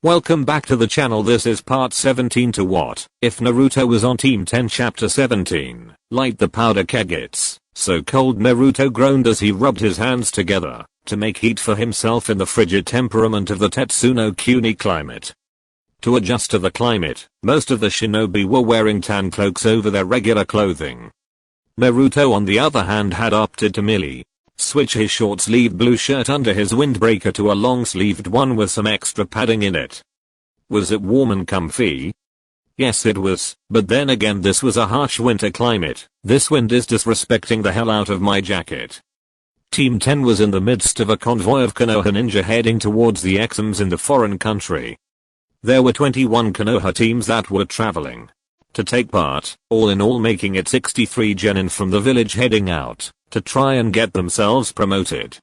Welcome back to the channel. This is part 17 to What If Naruto Was on Team 10 Chapter 17. Light the powder keg. It's so cold. Naruto groaned as he rubbed his hands together to make heat for himself in the frigid temperament of the Tetsuno Kuni climate. To adjust to the climate, most of the shinobi were wearing tan cloaks over their regular clothing. Naruto on the other hand had opted to merely switch his short-sleeved blue shirt under his windbreaker to a long-sleeved one with some extra padding in it. Was it warm and comfy? Yes it was, but then again this was a harsh winter climate. This wind is disrespecting the hell out of my jacket. Team 10 was in the midst of a convoy of Konoha ninja heading towards the exams in the foreign country. There were 21 Konoha teams that were traveling to take part, all in all making it 63 genin from the village heading out to try and get themselves promoted.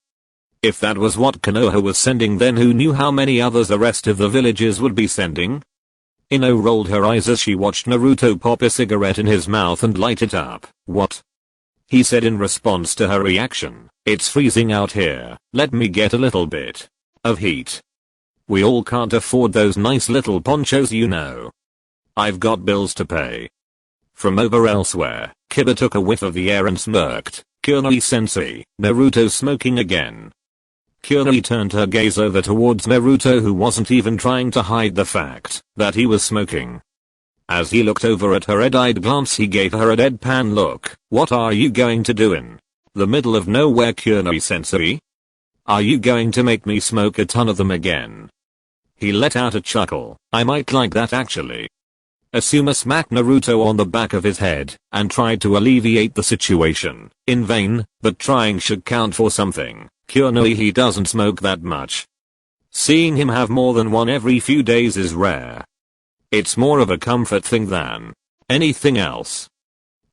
If that was what Konoha was sending, then who knew how many others the rest of the villages would be sending? Ino rolled her eyes as she watched Naruto pop a cigarette in his mouth and light it up. What? He said in response to her reaction. It's freezing out here, let me get a little bit of heat. We all can't afford those nice little ponchos, you know. I've got bills to pay. From over elsewhere, Kiba took a whiff of the air and smirked. Kurenai-sensei, Naruto's smoking again. Kurenai turned her gaze over towards Naruto, who wasn't even trying to hide the fact that he was smoking. As he looked over at her red-eyed glance, he gave her a deadpan look. What are you going to do in the middle of nowhere, Kurenai-sensei? Are you going to make me smoke a ton of them again? He let out a chuckle. I might like that actually. Asuma smacked Naruto on the back of his head and tried to alleviate the situation. In vain, but trying should count for something. Kurenai, he doesn't smoke that much. Seeing him have more than one every few days is rare. It's more of a comfort thing than anything else.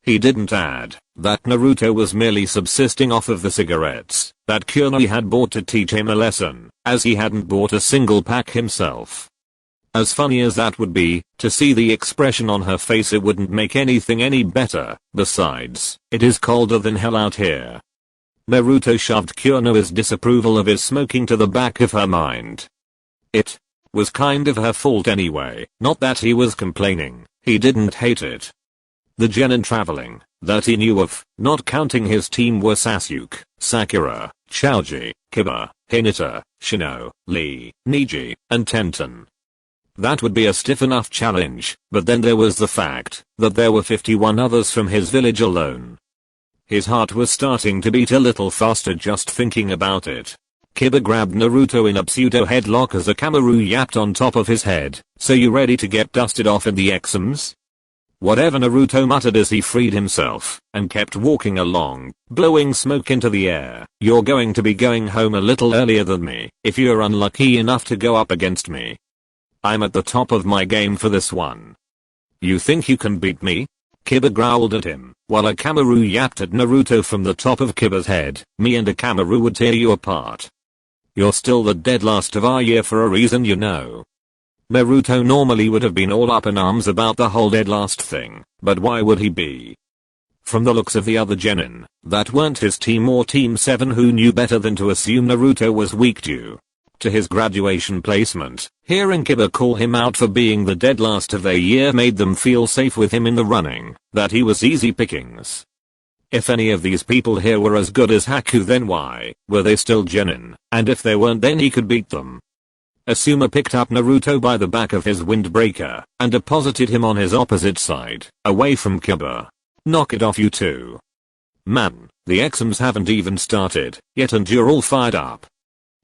He didn't add that Naruto was merely subsisting off of the cigarettes that Kurenai had bought to teach him a lesson, as he hadn't bought a single pack himself. As funny as that would be, to see the expression on her face, it wouldn't make anything any better. Besides, it is colder than hell out here. Naruto shoved Kurenai's disapproval of his smoking to the back of her mind. It was kind of her fault anyway, not that he was complaining, he didn't hate it. The genin traveling that he knew of, not counting his team, were Sasuke, Sakura, Choji, Kiba, Hinata, Shino, Lee, Neji, and Tenten. That would be a stiff enough challenge, but then there was the fact that there were 51 others from his village alone. His heart was starting to beat a little faster just thinking about it. Kiba grabbed Naruto in a pseudo headlock as Akamaru yapped on top of his head. So you ready to get dusted off in the exams? Whatever, Naruto muttered as he freed himself and kept walking along, blowing smoke into the air. You're going to be going home a little earlier than me if you're unlucky enough to go up against me. I'm at the top of my game for this one. You think you can beat me? Kiba growled at him, while Akamaru yapped at Naruto from the top of Kiba's head. Me and Akamaru would tear you apart. You're still the dead last of our year for a reason, you know. Naruto normally would have been all up in arms about the whole dead last thing, but why would he be? From the looks of the other genin that weren't his team or Team 7, who knew better than to assume Naruto was weak due to his graduation placement, hearing Kiba call him out for being the dead last of their year made them feel safe with him in the running, that he was easy pickings. If any of these people here were as good as Haku, then why were they still genin? And if they weren't, then he could beat them. Asuma picked up Naruto by the back of his windbreaker and deposited him on his opposite side, away from Kiba. Knock it off, you two. Man, the exams haven't even started yet and you're all fired up.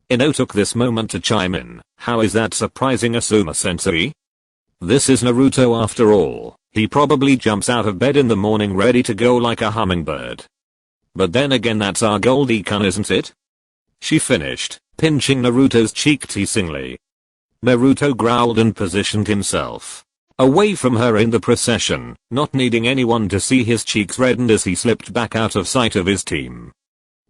Ino took this moment to chime in. How is that surprising, Asuma-sensei? This is Naruto after all. He probably jumps out of bed in the morning ready to go like a hummingbird. But then again, that's our Goldie-kun, isn't it? She finished, pinching Naruto's cheek teasingly. Naruto growled and positioned himself away from her in the procession, not needing anyone to see his cheeks reddened as he slipped back out of sight of his team.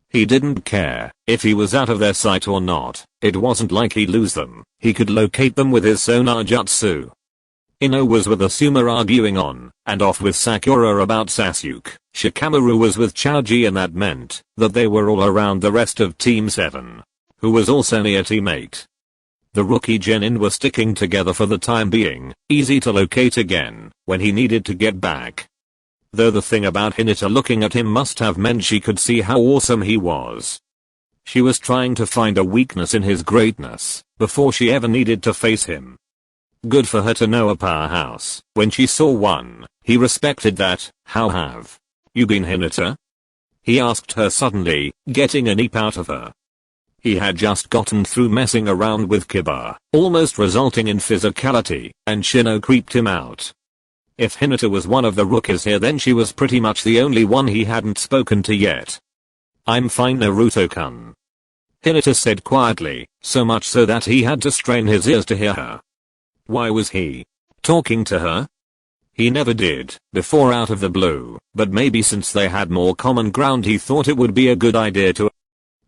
He didn't care if he was out of their sight or not. It wasn't like he'd lose them. He could locate them with his sonar jutsu. Ino was with Asuma arguing on and off with Sakura about Sasuke. Shikamaru was with Choji, and that meant that they were all around the rest of Team 7, who was also near teammate. The rookie genin were sticking together for the time being, easy to locate again when he needed to get back. Though the thing about Hinata looking at him must have meant she could see how awesome he was. She was trying to find a weakness in his greatness before she ever needed to face him. Good for her to know a powerhouse. When she saw one, he respected that. How have you been, Hinata? He asked her suddenly, getting a leap out of her. He had just gotten through messing around with Kiba, almost resulting in physicality, and Shino creeped him out. If Hinata was one of the rookies here, then she was pretty much the only one he hadn't spoken to yet. I'm fine, Naruto-kun. Hinata said quietly, so much so that he had to strain his ears to hear her. Why was he talking to her? He never did before out of the blue, but maybe since they had more common ground he thought it would be a good idea to.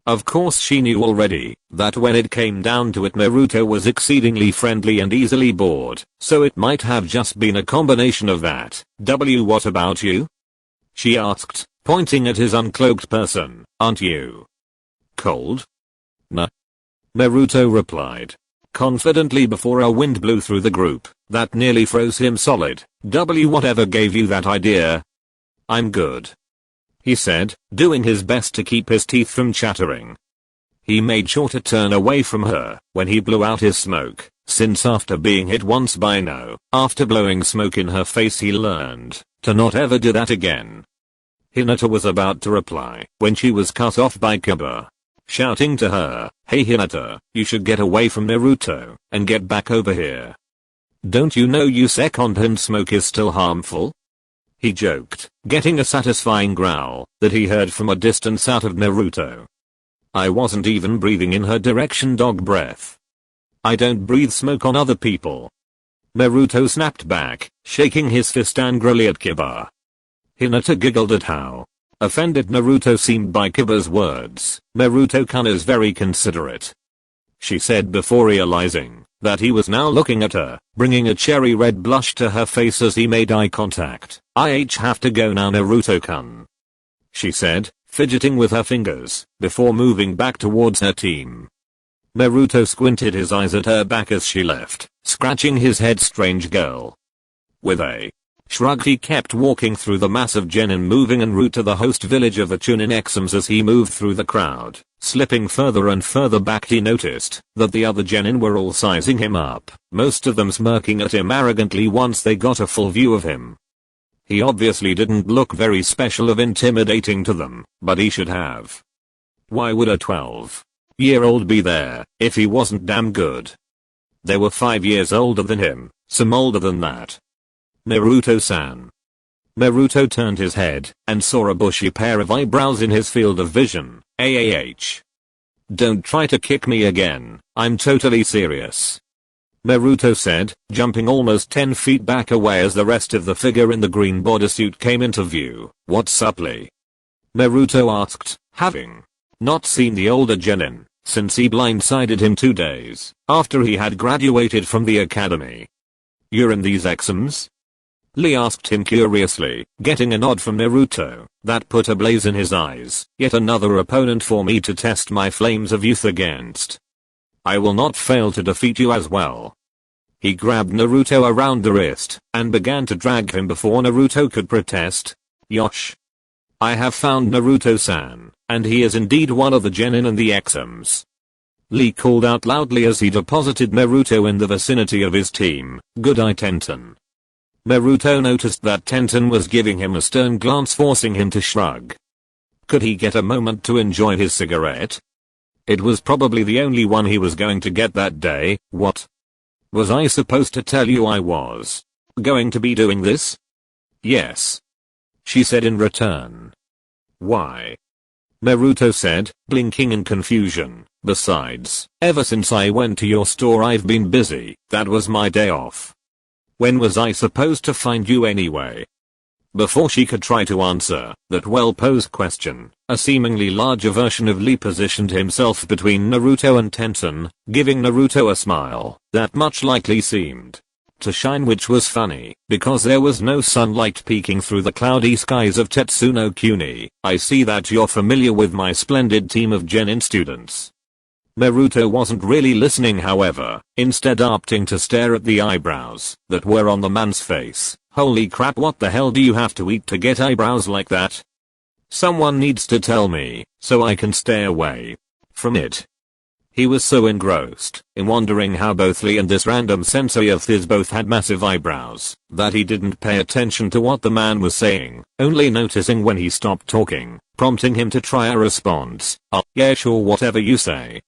Of course she knew already that when it came down to it Naruto was exceedingly friendly and easily bored, so it might have just been a combination of that. What about you? She asked, pointing at his uncloaked person. Aren't you cold? Nah. Naruto replied confidently before a wind blew through the group that nearly froze him solid. Whatever gave you that idea? I'm good, he said, doing his best to keep his teeth from chattering. He made sure to turn away from her when he blew out his smoke, since after being hit once by No, after blowing smoke in her face he learned to not ever do that again. Hinata was about to reply when she was cut off by Kiba, shouting to her, "Hey Hinata, you should get away from Naruto and get back over here. Don't you know you secondhand smoke is still harmful?" He joked, getting a satisfying growl that he heard from a distance out of Naruto. I wasn't even breathing in her direction, dog breath. I don't breathe smoke on other people. Naruto snapped back, shaking his fist angrily at Kiba. Hinata giggled at how offended Naruto seemed by Kiba's words. Naruto-kun is very considerate, she said before realizing that he was now looking at her, bringing a cherry red blush to her face as he made eye contact. I have to go now, Naruto-kun, she said, fidgeting with her fingers before moving back towards her team. Naruto squinted his eyes at her back as she left, scratching his head. Strange girl. With a shrug he kept walking through the mass of genin moving en route to the host village of the Chunin Exums. As he moved through the crowd, slipping further and further back, he noticed that the other genin were all sizing him up, most of them smirking at him arrogantly once they got a full view of him. He obviously didn't look very special or intimidating to them, but he should have. Why would a 12-year-old be there if he wasn't damn good? They were 5 years older than him, some older than that. Naruto-san. Naruto turned his head and saw a bushy pair of eyebrows in his field of vision. Don't try to kick me again, I'm totally serious, Naruto said, jumping almost 10 feet back away as the rest of the figure in the green bodysuit came into view. What's up, Lee? Naruto asked, having not seen the older genin since he blindsided him 2 days after he had graduated from the academy. You're in these Exums? Lee asked him curiously, getting a nod from Naruto that put a blaze in his eyes. Yet another opponent for me to test my flames of youth against. I will not fail to defeat you as well. He grabbed Naruto around the wrist and began to drag him before Naruto could protest. Yosh. I have found Naruto-san, and he is indeed one of the genin and the Exums, Lee called out loudly as he deposited Naruto in the vicinity of his team. Good eye, Tenten. Naruto noticed that Tenten was giving him a stern glance, forcing him to shrug. Could he get a moment to enjoy his cigarette? It was probably the only one he was going to get that day. What? Was I supposed to tell you I was going to be doing this? Yes, she said in return. Why? Naruto said, blinking in confusion. Besides, ever since I went to your store I've been busy. That was my day off. When was I supposed to find you anyway? Before she could try to answer that well-posed question, a seemingly larger version of Lee positioned himself between Naruto and Tenten, giving Naruto a smile that much like Lee seemed to shine, which was funny because there was no sunlight peeking through the cloudy skies of Tetsuno Kuni. I see that you're familiar with my splendid team of genin students. Naruto wasn't really listening however, instead opting to stare at the eyebrows that were on the man's face. Holy crap, what the hell do you have to eat to get eyebrows like that? Someone needs to tell me, so I can stay away from it. He was so engrossed in wondering how both Lee and this random sensei of his both had massive eyebrows that he didn't pay attention to what the man was saying, only noticing when he stopped talking, prompting him to try a response. Yeah sure, whatever you say.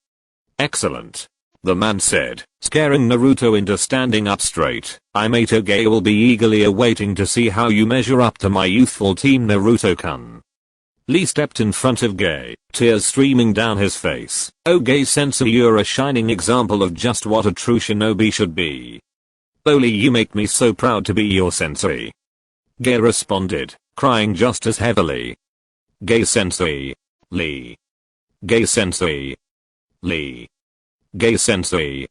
Excellent. The man said, scaring Naruto into standing up straight. Ge will be eagerly awaiting to see how you measure up to my youthful team, Naruto-kun. Lee stepped in front of Ge, tears streaming down his face. Oh Ge sensei, you're a shining example of just what a true shinobi should be. Oh Lee, you make me so proud to be your sensei. Ge responded, crying just as heavily. Ge sensei. Lee. Ge sensei. Lee. Ge sensei.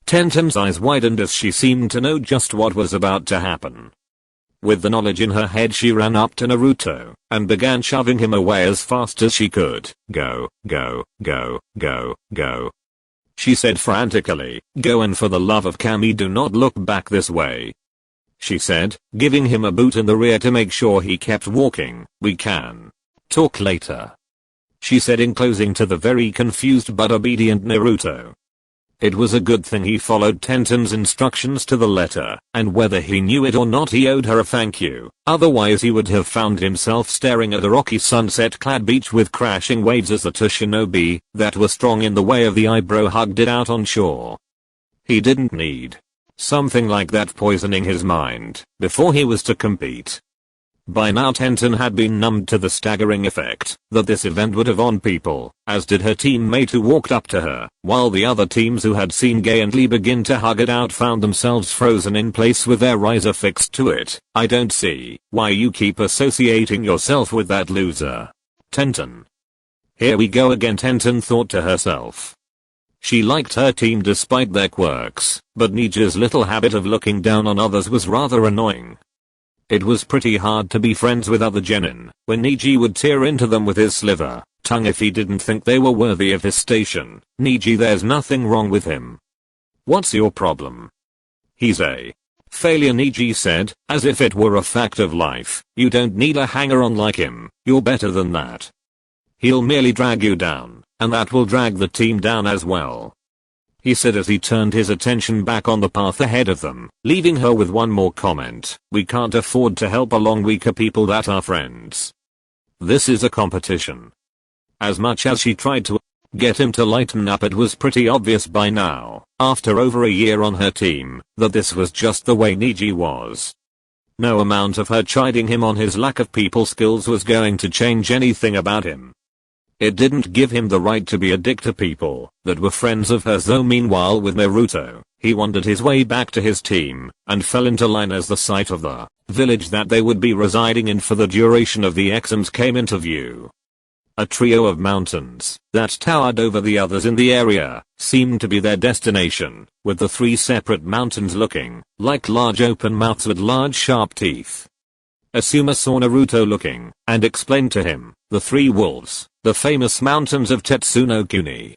Tenten's eyes widened as she seemed to know just what was about to happen. With the knowledge in her head, she ran up to Naruto and began shoving him away as fast as she could. Go, go, go, go, go. She said frantically, go, and for the love of Kami do not look back this way. She said, giving him a boot in the rear to make sure he kept walking. We can talk later, she said, enclosing to the very confused but obedient Naruto. It was a good thing he followed Tenten's instructions to the letter, and whether he knew it or not, he owed her a thank you. Otherwise he would have found himself staring at a rocky sunset-clad beach with crashing waves as the two shinobi that were strong in the way of the eyebrow hugged it out on shore. He didn't need something like that poisoning his mind before he was to compete. By now Tenten had been numbed to the staggering effect that this event would have on people, as did her teammate who walked up to her, while the other teams who had seen Ge and Lee begin to hug it out found themselves frozen in place with their eyes affixed to it. I don't see why you keep associating yourself with that loser, Tenten. Here we go again, Tenten thought to herself. She liked her team despite their quirks, but Niji's little habit of looking down on others was rather annoying. It was pretty hard to be friends with other genin when Niji would tear into them with his sliver tongue if he didn't think they were worthy of his station. Niji, there's nothing wrong with him. What's your problem? He's a failure, Niji said, as if it were a fact of life. You don't need a hanger-on like him, you're better than that. He'll merely drag you down, and that will drag the team down as well, he said as he turned his attention back on the path ahead of them, leaving her with one more comment. We can't afford to help along weaker people that are friends. This is a competition. As much as she tried to get him to lighten up, it was pretty obvious by now, after over a year on her team, that this was just the way Niji was. No amount of her chiding him on his lack of people skills was going to change anything about him. It didn't give him the right to be a dick to people that were friends of hers, though. Meanwhile with Naruto, he wandered his way back to his team and fell into line as the sight of the village that they would be residing in for the duration of the exams came into view. A trio of mountains that towered over the others in the area seemed to be their destination, with the three separate mountains looking like large open mouths with large sharp teeth. Asuma saw Naruto looking and explained to him, the three wolves, the famous mountains of Tetsuno-kuni.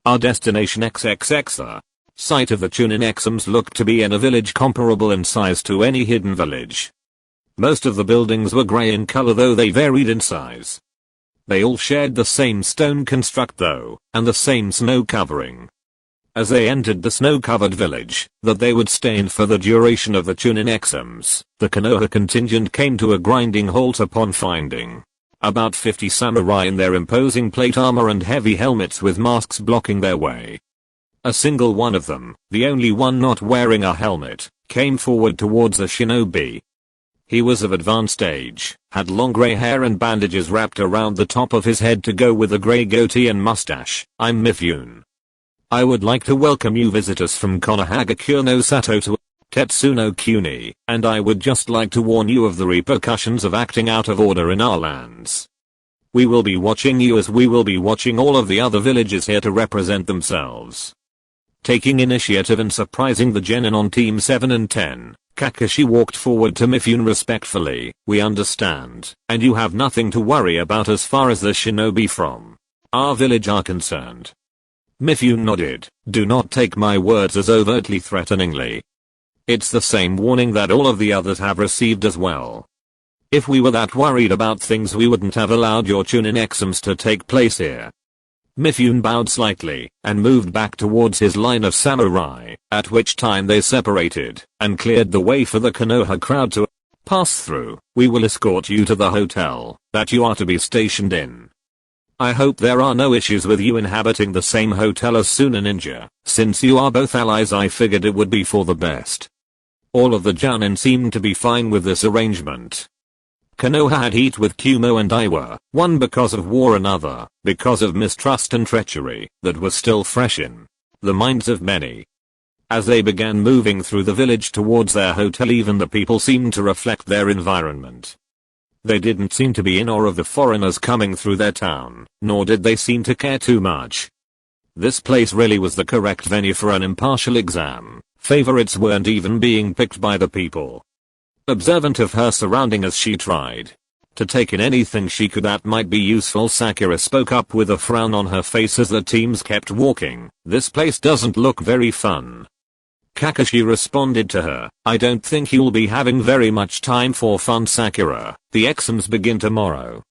Our destination XXX. The site of the Chunin exams looked to be in a village comparable in size to any hidden village. Most of the buildings were grey in color, though they varied in size. They all shared the same stone construct though, and the same snow covering. As they entered the snow-covered village that they would stay in for the duration of the Chunin exams, the Konoha contingent came to a grinding halt upon finding about 50 samurai in their imposing plate armor and heavy helmets with masks blocking their way. A single one of them, the only one not wearing a helmet, came forward towards the shinobi. He was of advanced age, had long grey hair and bandages wrapped around the top of his head to go with a grey goatee and mustache. I'm Mifune. I would like to welcome you visitors from Konohagakure no Sato to Tetsuno-kuni, and I would just like to warn you of the repercussions of acting out of order in our lands. We will be watching you as we will be watching all of the other villages here to represent themselves. Taking initiative and surprising the genin on Team 7 and 10, Kakashi walked forward to Mifune respectfully. We understand, and you have nothing to worry about as far as the shinobi from our village are concerned. Mifune nodded. Do not take my words as overtly threateningly. It's the same warning that all of the others have received as well. If we were that worried about things, we wouldn't have allowed your Chunin exams to take place here. Mifune bowed slightly and moved back towards his line of samurai, at which time they separated and cleared the way for the Konoha crowd to pass through. We will escort you to the hotel that you are to be stationed in. I hope there are no issues with you inhabiting the same hotel as Suna Ninja. Since you are both allies, I figured it would be for the best. All of the Jounin seemed to be fine with this arrangement. Konoha had heat with Kumo and Iwa, one because of war, another because of mistrust and treachery that was still fresh in the minds of many. As they began moving through the village towards their hotel, even the people seemed to reflect their environment. They didn't seem to be in awe of the foreigners coming through their town, nor did they seem to care too much. This place really was the correct venue for an impartial exam. Favorites weren't even being picked by the people. Observant of her surrounding as she tried to take in anything she could that might be useful, Sakura spoke up with a frown on her face as the teams kept walking. This place doesn't look very fun. Kakashi responded to her. I don't think you'll be having very much time for fun, Sakura. The exams begin tomorrow.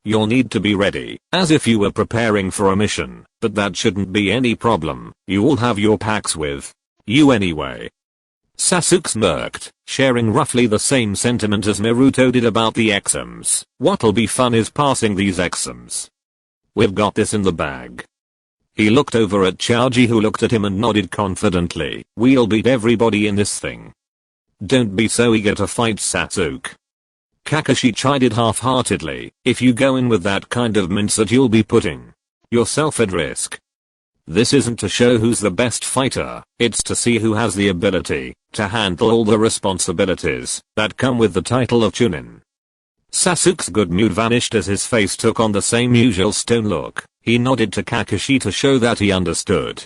You'll need to be ready, as if you were preparing for a mission, but that shouldn't be any problem. You all have your packs with you anyway. Sasuke smirked, sharing roughly the same sentiment as Naruto did about the exams. What'll be fun is passing these exams. We've got this in the bag. He looked over at Choji, who looked at him and nodded confidently. We'll beat everybody in this thing. Don't be so eager to fight, Sasuke. Kakashi chided half-heartedly. If you go in with that kind of mindset, you'll be putting yourself at risk. This isn't to show who's the best fighter, it's to see who has the ability to handle all the responsibilities that come with the title of Chunin. Sasuke's good mood vanished as his face took on the same usual stone look. He nodded to Kakashi to show that he understood.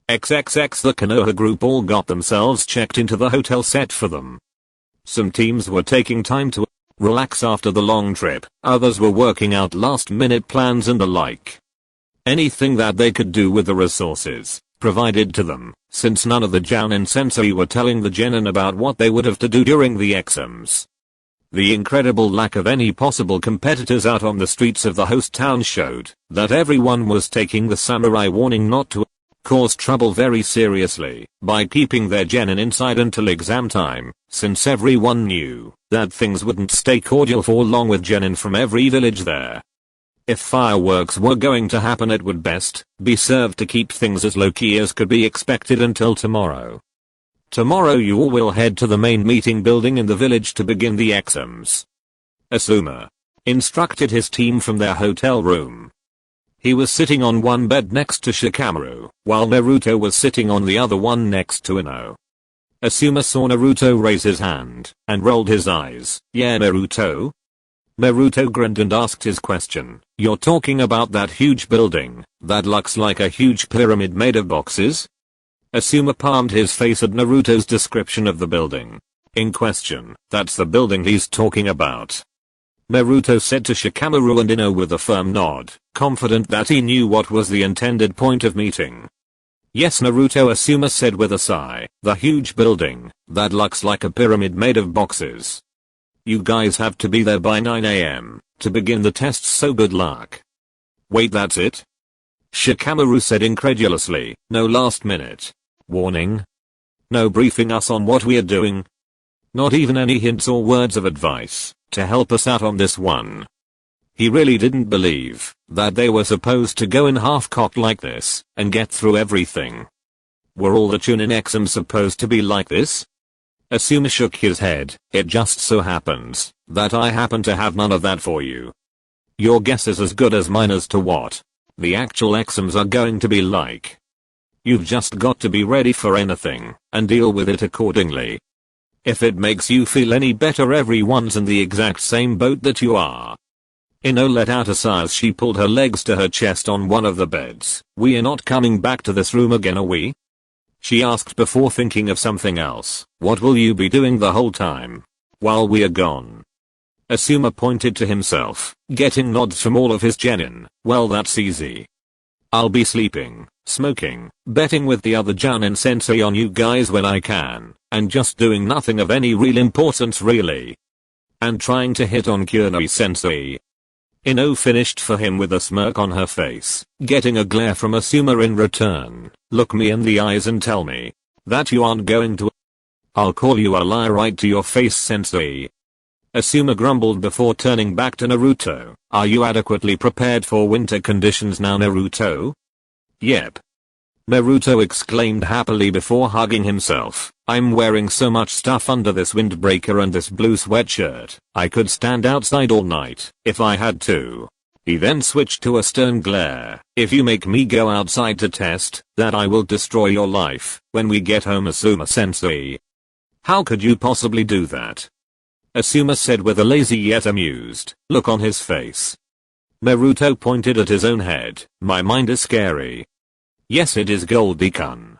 XXX The Konoha group all got themselves checked into the hotel set for them. Some teams were taking time to relax after the long trip, others were working out last-minute plans and the like. Anything that they could do with the resources provided to them, since none of the Jounin sensei were telling the genin about what they would have to do during the exams. The incredible lack of any possible competitors out on the streets of the host town showed that everyone was taking the samurai warning not to cause trouble very seriously by keeping their genin inside until exam time, since everyone knew that things wouldn't stay cordial for long with genin from every village there. If fireworks were going to happen, it would best be served to keep things as low-key as could be expected until tomorrow. Tomorrow you all will head to the main meeting building in the village to begin the exams. Asuma instructed his team from their hotel room. He was sitting on one bed next to Shikamaru, while Naruto was sitting on the other one next to Ino. Asuma saw Naruto raise his hand and rolled his eyes. Yeah, Naruto? Naruto grinned and asked his question. You're talking about that huge building that looks like a huge pyramid made of boxes? Asuma palmed his face at Naruto's description of the building in question. That's the building he's talking about, Naruto said to Shikamaru and Ino with a firm nod, confident that he knew what was the intended point of meeting. Yes, Naruto, Asuma said with a sigh. The huge building that looks like a pyramid made of boxes. You guys have to be there by 9 AM to begin the tests, so good luck. Wait, that's it? Shikamaru said incredulously. No last minute warning? No briefing us on what we are doing? Not even any hints or words of advice to help us out on this one? He really didn't believe that they were supposed to go in half-cocked like this and get through everything. Were all the Chunin exams supposed to be like this? Asuma shook his head. It just so happens that I happen to have none of that for you. Your guess is as good as mine as to what the actual exams are going to be like. You've just got to be ready for anything and deal with it accordingly. If it makes you feel any better, everyone's in the exact same boat that you are. Ino let out a sigh as she pulled her legs to her chest on one of the beds. We are not coming back to this room again, are we? She asked before thinking of something else. What will you be doing the whole time while we are gone? Asuma pointed to himself, getting nods from all of his genin. Well, that's easy. I'll be sleeping smoking, betting with the other Jounin sensei on you guys when I can, and just doing nothing of any real importance really. And trying to hit on Kurenai sensei. Ino finished for him with a smirk on her face, getting a glare from Asuma in return. Look me in the eyes and tell me that you aren't going to. I'll call you a liar right to your face, sensei. Asuma grumbled before turning back to Naruto. Are you adequately prepared for winter conditions now, Naruto? Yep. Naruto exclaimed happily before hugging himself. I'm wearing so much stuff under this windbreaker and this blue sweatshirt. I could stand outside all night if I had to. He then switched to a stern glare. If you make me go outside to test that, I will destroy your life when we get home, Asuma sensei. How could you possibly do that? Asuma said with a lazy yet amused look on his face. Naruto pointed at his own head. My mind is scary. Yes, it is, Goldie-kun.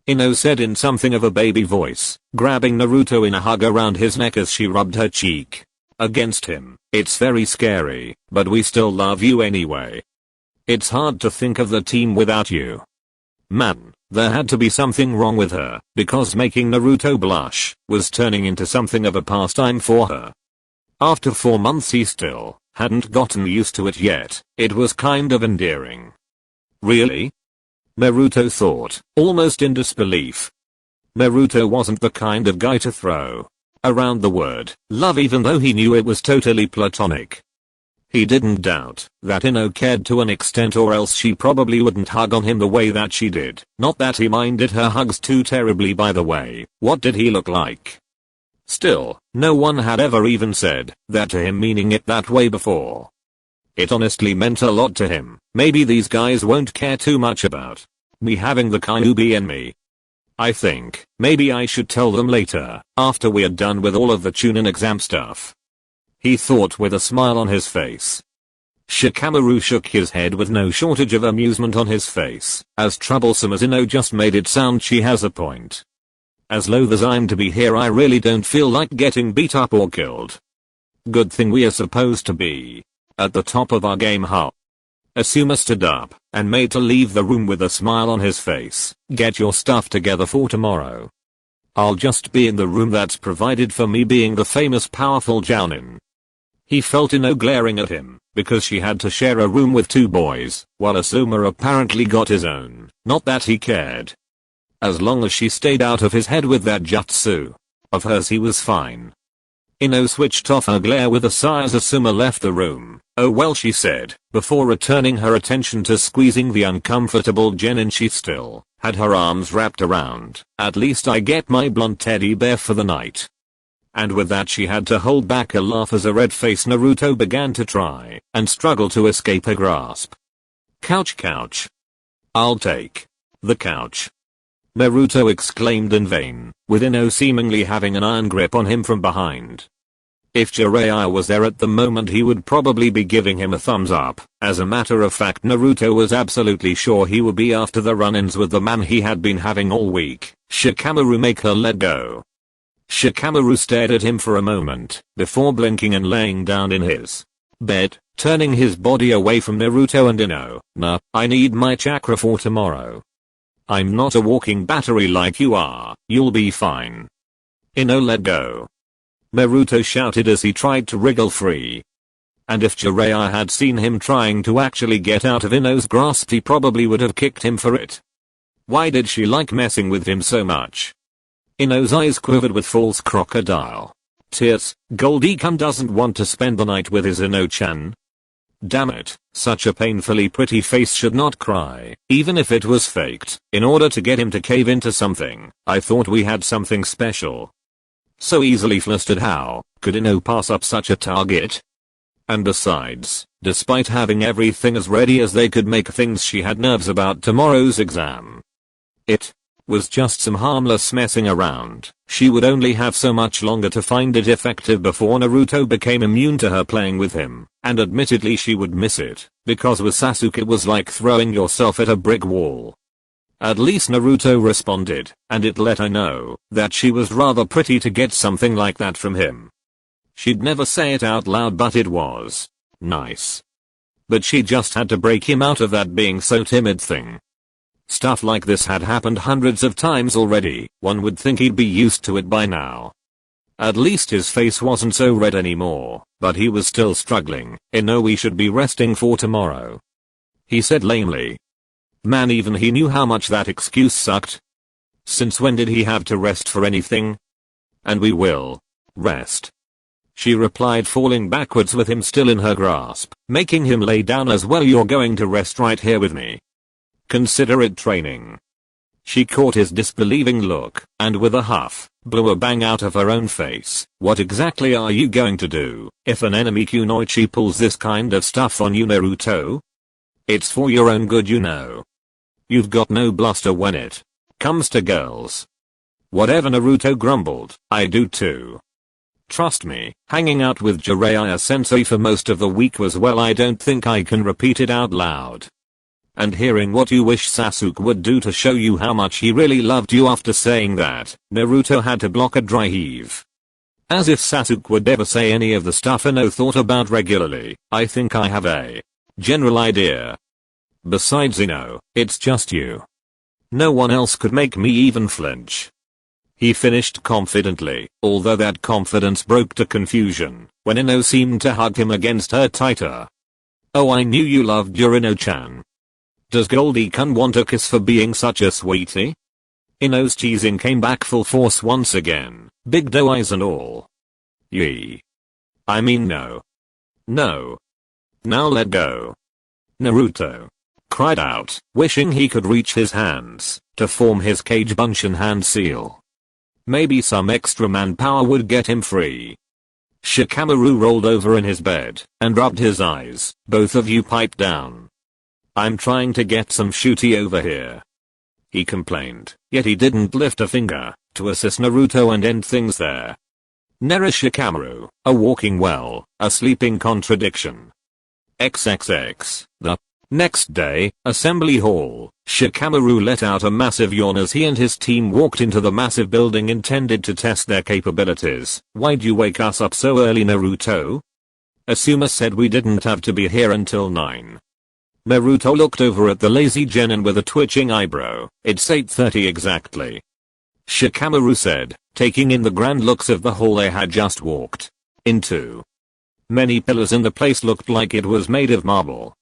Ino said in something of a baby voice, grabbing Naruto in a hug around his neck as she rubbed her cheek against him. It's very scary, but we still love you anyway. It's hard to think of the team without you. Man, there had to be something wrong with her, because making Naruto blush was turning into something of a pastime for her. After 4 months he still hadn't gotten used to it yet. It was kind of endearing. Really? Naruto thought, almost in disbelief. Naruto wasn't the kind of guy to throw around the word love, even though he knew it was totally platonic. He didn't doubt that Ino cared to an extent, or else she probably wouldn't hug on him the way that she did. Not that he minded her hugs too terribly, by the way. What did he look like? Still, no one had ever even said that to him, meaning it that way before. It honestly meant a lot to him. Maybe these guys won't care too much about me having the Kyuubi in me. I think maybe I should tell them later, after we're done with all of the Chunin exam stuff. He thought with a smile on his face. Shikamaru shook his head with no shortage of amusement on his face. As troublesome as Ino just made it sound, she has a point. As loath as I'm to be here, I really don't feel like getting beat up or killed. Good thing we are supposed to be at the top of our game, huh? Asuma stood up and made to leave the room with a smile on his face. Get your stuff together for tomorrow. I'll just be in the room that's provided for me, being the famous powerful Jounin. He felt Ino glaring at him because she had to share a room with 2 boys, while Asuma apparently got his own. Not that he cared. As long as she stayed out of his head with that jutsu of hers, he was fine. Ino switched off her glare with a sigh as Asuma left the room. Oh well, she said, before returning her attention to squeezing the uncomfortable genin she still had her arms wrapped around. At least I get my blonde teddy bear for the night. And with that she had to hold back a laugh as a red-faced Naruto began to try and struggle to escape her grasp. Couch. I'll take the couch. Naruto exclaimed in vain, with Ino seemingly having an iron grip on him from behind. If Jiraiya was there at the moment, he would probably be giving him a thumbs up. As a matter of fact, Naruto was absolutely sure he would be after the run-ins with the man he had been having all week. Shikamaru, make her let go. Shikamaru stared at him for a moment, before blinking and laying down in his bed, turning his body away from Naruto and Ino. Nah, I need my chakra for tomorrow. I'm not a walking battery like you are. You'll be fine. Ino, let go. Naruto shouted as he tried to wriggle free. And if Jiraiya had seen him trying to actually get out of Ino's grasp, he probably would have kicked him for it. Why did she like messing with him so much? Ino's eyes quivered with false crocodile tears. Goldie-kun doesn't want to spend the night with his Ino-chan. Damn it, such a painfully pretty face should not cry, even if it was faked, in order to get him to cave into something. I thought we had something special. So easily flustered, how could Ino pass up such a target? And besides, despite having everything as ready as they could make things, she had nerves about tomorrow's exam. It was just some harmless messing around. She would only have so much longer to find it effective before Naruto became immune to her playing with him, and admittedly she would miss it, because with Sasuke it was like throwing yourself at a brick wall. At least Naruto responded, and it let her know that she was rather pretty to get something like that from him. She'd never say it out loud, but it was nice. But she just had to break him out of that being so timid thing. Stuff like this had happened hundreds of times already. One would think he'd be used to it by now. At least his face wasn't so red anymore, but he was still struggling. "No, we should be resting for tomorrow," he said lamely. Man, even he knew how much that excuse sucked. Since when did he have to rest for anything? "And we will rest," she replied, falling backwards with him still in her grasp, making him lay down as well. "You're going to rest right here with me. Consider it training." She caught his disbelieving look, and with a huff, blew a bang out of her own face. "What exactly are you going to do if an enemy kunoichi pulls this kind of stuff on you, Naruto? It's for your own good, you know. You've got no bluster when it comes to girls." "Whatever," Naruto grumbled. "I do too. Trust me, hanging out with Jiraiya sensei for most of the week was, well, I don't think I can repeat it out loud. And hearing what you wish Sasuke would do to show you how much he really loved you." After saying that, Naruto had to block a dry heave. As if Sasuke would ever say any of the stuff Ino thought about regularly. "I think I have a general idea. Besides Ino, it's just you. No one else could make me even flinch," he finished confidently, although that confidence broke to confusion when Ino seemed to hug him against her tighter. "Oh, I knew you loved your Ino-chan. Does Goldie-kun want a kiss for being such a sweetie?" Ino's teasing came back full force once again, big doe eyes and all. "Yee. I mean no. No. Now let go." Naruto cried out, wishing he could reach his hands to form his Cage Bunshin hand seal. Maybe some extra manpower would get him free. Shikamaru rolled over in his bed and rubbed his eyes. "Both of you pipe down. I'm trying to get some shooty over here," he complained, yet he didn't lift a finger to assist Naruto and end things there. Nera Shikamaru, a walking well, a sleeping contradiction. XXX. The next day, Assembly Hall, Shikamaru let out a massive yawn as he and his team walked into the massive building intended to test their capabilities. "Why'd you wake us up so early, Naruto? Asuma said we didn't have to be here until 9. Naruto looked over at the lazy genin with a twitching eyebrow. "It's 8:30 exactly," Shikamaru said, taking in the grand looks of the hall they had just walked into. Many pillars in the place looked like it was made of marble.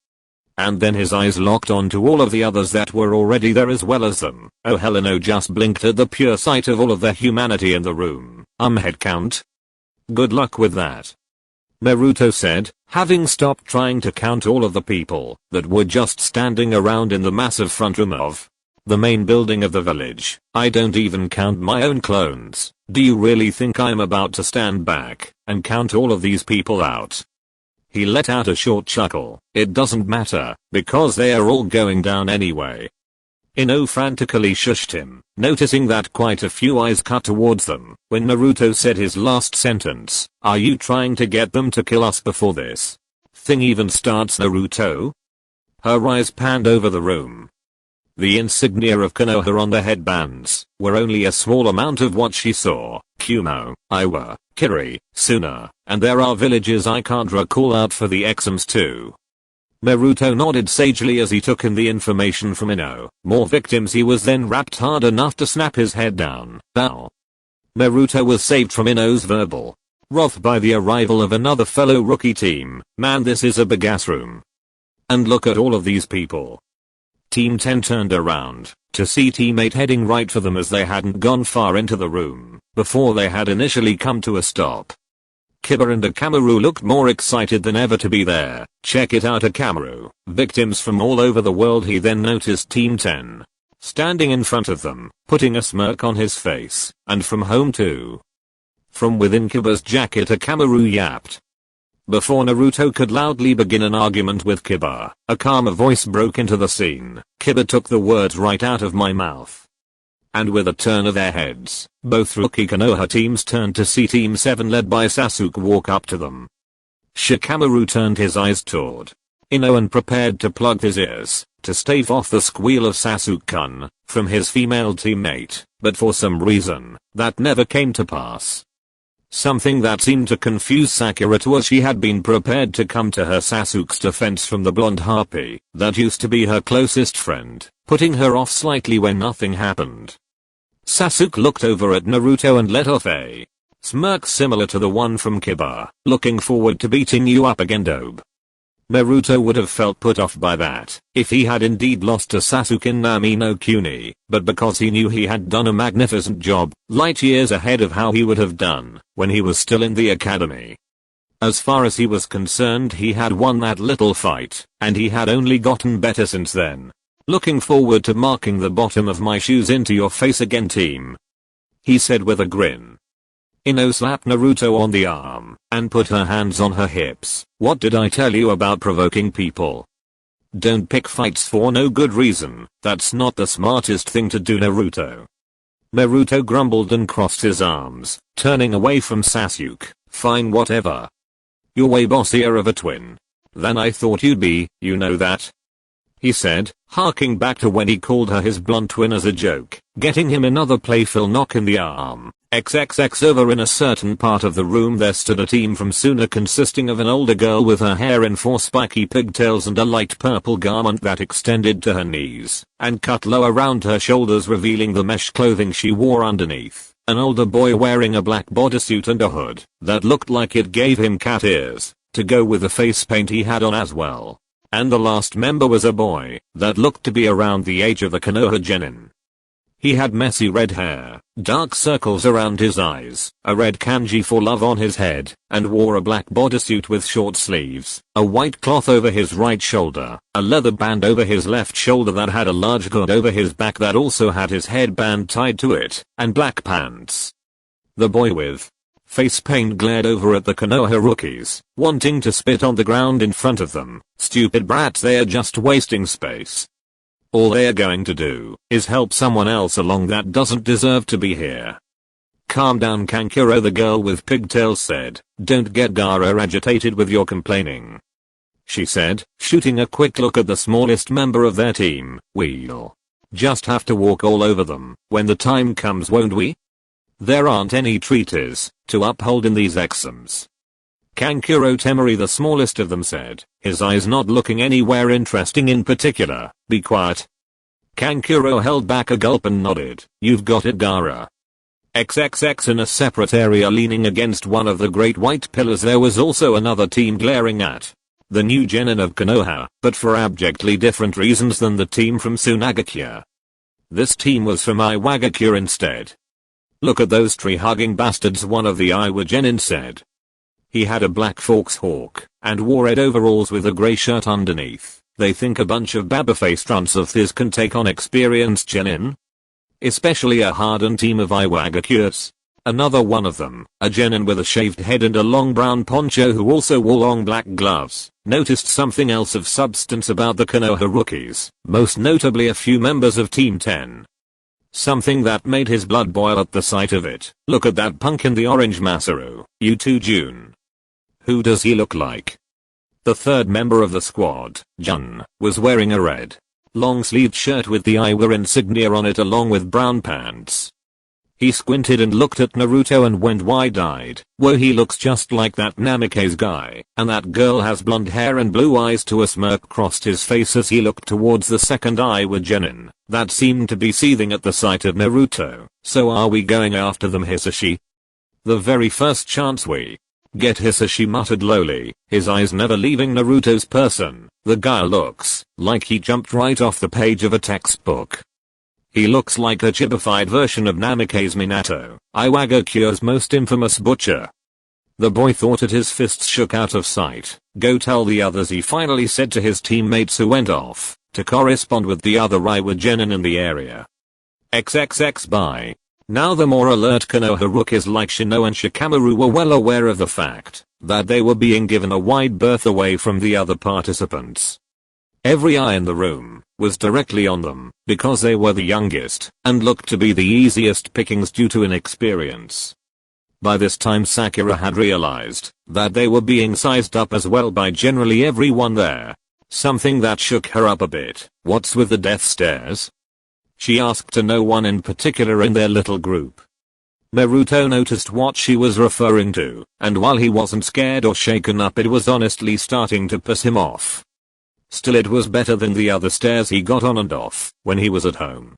And then his eyes locked onto all of the others that were already there as well as them. Oh, Heleno just blinked at the pure sight of all of the humanity in the room. Head count? Good luck with that," Naruto said, having stopped trying to count all of the people that were just standing around in the massive front room of the main building of the village. "I don't even count my own clones. Do you really think I'm about to stand back and count all of these people out?" He let out a short chuckle. "It doesn't matter, because they are all going down anyway." Ino frantically shushed him, noticing that quite a few eyes cut towards them when Naruto said his last sentence. "Are you trying to get them to kill us before this thing even starts, Naruto?" Her eyes panned over the room. The insignia of Konoha on the headbands were only a small amount of what she saw. Kumo, Iwa, Kiri, Suna, and there are villages I can't recall out for the exams too. Naruto nodded sagely as he took in the information from Ino. More victims. He was then wrapped hard enough to snap his head down. Ow. Naruto was saved from Ino's verbal wrath by the arrival of another fellow rookie team. "Man, this is a big ass room. And look at all of these people." Team 10 turned around to see teammate heading right for them as they hadn't gone far into the room before they had initially come to a stop. Kiba and Akamaru looked more excited than ever to be there. "Check it out, Akamaru. Victims from all over the world." He then noticed Team 10 standing in front of them, putting a smirk on his face. "And from home too." From within Kiba's jacket, Akamaru yapped. Before Naruto could loudly begin an argument with Kiba, a calmer voice broke into the scene. "Kiba took the words right out of my mouth." And with a turn of their heads, both rookie Konoha teams turned to see Team 7 led by Sasuke walk up to them. Shikamaru turned his eyes toward Ino and prepared to plug his ears to stave off the squeal of Sasuke-kun from his female teammate, but for some reason, that never came to pass. Something that seemed to confuse Sakura as she had been prepared to come to her Sasuke's defense from the blonde harpy that used to be her closest friend, putting her off slightly when nothing happened. Sasuke looked over at Naruto and let off a smirk similar to the one from Kiba, looking forward to beating you up again, Dobe. Naruto would have felt put off by that if he had indeed lost to Sasuke in Nami no Kuni, but because he knew he had done a magnificent job, light years ahead of how he would have done when he was still in the academy. As far as he was concerned, he had won that little fight, and he had only gotten better since then. Looking forward to marking the bottom of my shoes into your face again, team, he said with a grin. Ino slapped Naruto on the arm and put her hands on her hips. What did I tell you about provoking people? Don't pick fights for no good reason. That's not the smartest thing to do, Naruto. Naruto grumbled and crossed his arms, turning away from Sasuke. Fine, whatever. You're way bossier of a twin than I thought you'd be, you know that, he said, harking back to when he called her his blonde twin as a joke, getting him another playful knock in the arm. XXX. Over in a certain part of the room there stood a team from Suna consisting of an older girl with her hair in 4 spiky pigtails and a light purple garment that extended to her knees and cut low around her shoulders, revealing the mesh clothing she wore underneath. An older boy wearing a black bodysuit and a hood that looked like it gave him cat ears to go with the face paint he had on as well. And the last member was a boy that looked to be around the age of the Konoha genin. He had messy red hair, dark circles around his eyes, a red kanji for love on his head, and wore a black bodysuit with short sleeves, a white cloth over his right shoulder, a leather band over his left shoulder that had a large hood over his back that also had his headband tied to it, and black pants. The boy with face paint glared over at the Konoha rookies, wanting to spit on the ground in front of them. Stupid brats, they're just wasting space. All they're going to do is help someone else along that doesn't deserve to be here. Calm down, Kankuro, the girl with pigtails said. Don't get Gaara agitated with your complaining, she said, shooting a quick look at the smallest member of their team. We'll just have to walk all over them when the time comes, won't we? There aren't any treaties to uphold in these exams. Kankuro Temari, the smallest of them, said, his eyes not looking anywhere interesting in particular. Be quiet. Kankuro held back a gulp and nodded. You've got it, Gaara. XXX. In a separate area leaning against one of the great white pillars there was also another team glaring at the new genin of Konoha, but for abjectly different reasons than the team from Sunagakure. This team was from Iwagakure instead. Look at those tree-hugging bastards, one of the Iwa genin said. He had a black foxhawk and wore red overalls with a grey shirt underneath. They think a bunch of baba-faced runts of this can take on experienced genin? Especially a hardened team of Iwagakures. Another one of them, a genin with a shaved head and a long brown poncho who also wore long black gloves, noticed something else of substance about the Konoha rookies, most notably a few members of Team 10. Something that made his blood boil at the sight of it. Look at that punk in the orange Masaru. You too, June. Who does he look like? The third member of the squad, Jun, was wearing a red, long-sleeved shirt with the Iwa insignia on it along with brown pants. He squinted and looked at Naruto and went wide-eyed. Whoa, he looks just like that Namikaze guy, and that girl has blonde hair and blue eyes too. A smirk crossed his face as he looked towards the second Iwa genin that seemed to be seething at the sight of Naruto. So are we going after them, Hisashi? The very first chance we get, Hisashi muttered lowly, his eyes never leaving Naruto's person. The guy looks like he jumped right off the page of a textbook. He looks like a chibified version of Namikaze Minato, Iwagakure's most infamous butcher. The boy thought as his fists shook out of sight. Go tell the others, he finally said to his teammates who went off to correspond with the other Iwa genin in the area. XXX. Bye. Now the more alert Konoha rookies like Shino and Shikamaru were well aware of the fact that they were being given a wide berth away from the other participants. Every eye in the room was directly on them because they were the youngest and looked to be the easiest pickings due to inexperience. By this time Sakura had realized that they were being sized up as well by generally everyone there. Something that shook her up a bit. What's with the death stares? She asked to no one in particular in their little group. Naruto noticed what she was referring to, and while he wasn't scared or shaken up, it was honestly starting to piss him off. Still, it was better than the other stares he got on and off when he was at home.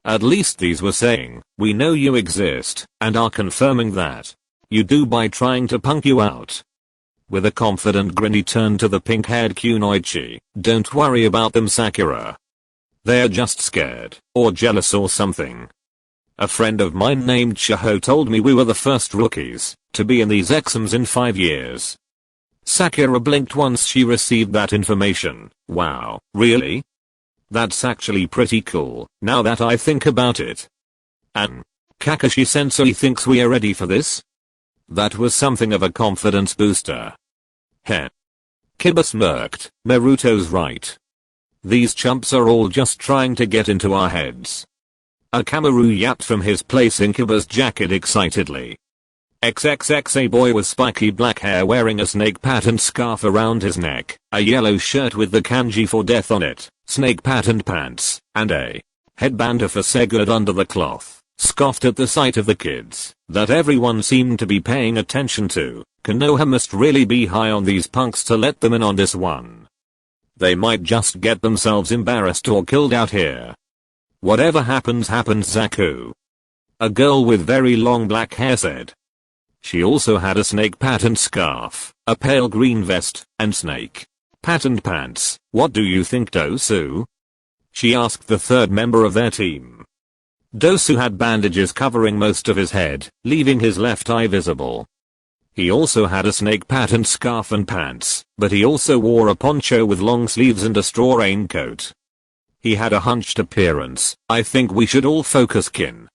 At least these were saying, "We know you exist," and are confirming that you do by trying to punk you out. With a confident grin he turned to the pink-haired Kunoichi. "Don't worry about them, Sakura. They're just scared, or jealous or something. A friend of mine named Chiho told me we were the first rookies to be in these exams in 5 years." Sakura blinked once she received that information. Wow, really? That's actually pretty cool, now that I think about it. And Kakashi-sensei thinks we are ready for this? That was something of a confidence booster. Heh. Kiba smirked. "Naruto's right. These chumps are all just trying to get into our heads." Akamaru yapped from his place in Kiba's jacket excitedly. XXX, a boy with spiky black hair wearing a snake patterned scarf around his neck, a yellow shirt with the kanji for death on it, snake patterned pants, and a headband of Fasegud under the cloth, scoffed at the sight of the kids that everyone seemed to be paying attention to. Konoha must really be high on these punks to let them in on this one. They might just get themselves embarrassed or killed out here. "Whatever happens happens, Zaku," a girl with very long black hair said. She also had a snake patterned scarf, a pale green vest, and snake patterned pants. "What do you think, Dosu?" she asked the third member of their team. Dosu had bandages covering most of his head, leaving his left eye visible. He also had a snake patterned scarf and pants, but he also wore a poncho with long sleeves and a straw raincoat. He had a hunched appearance. "I think we should all focus, Kin.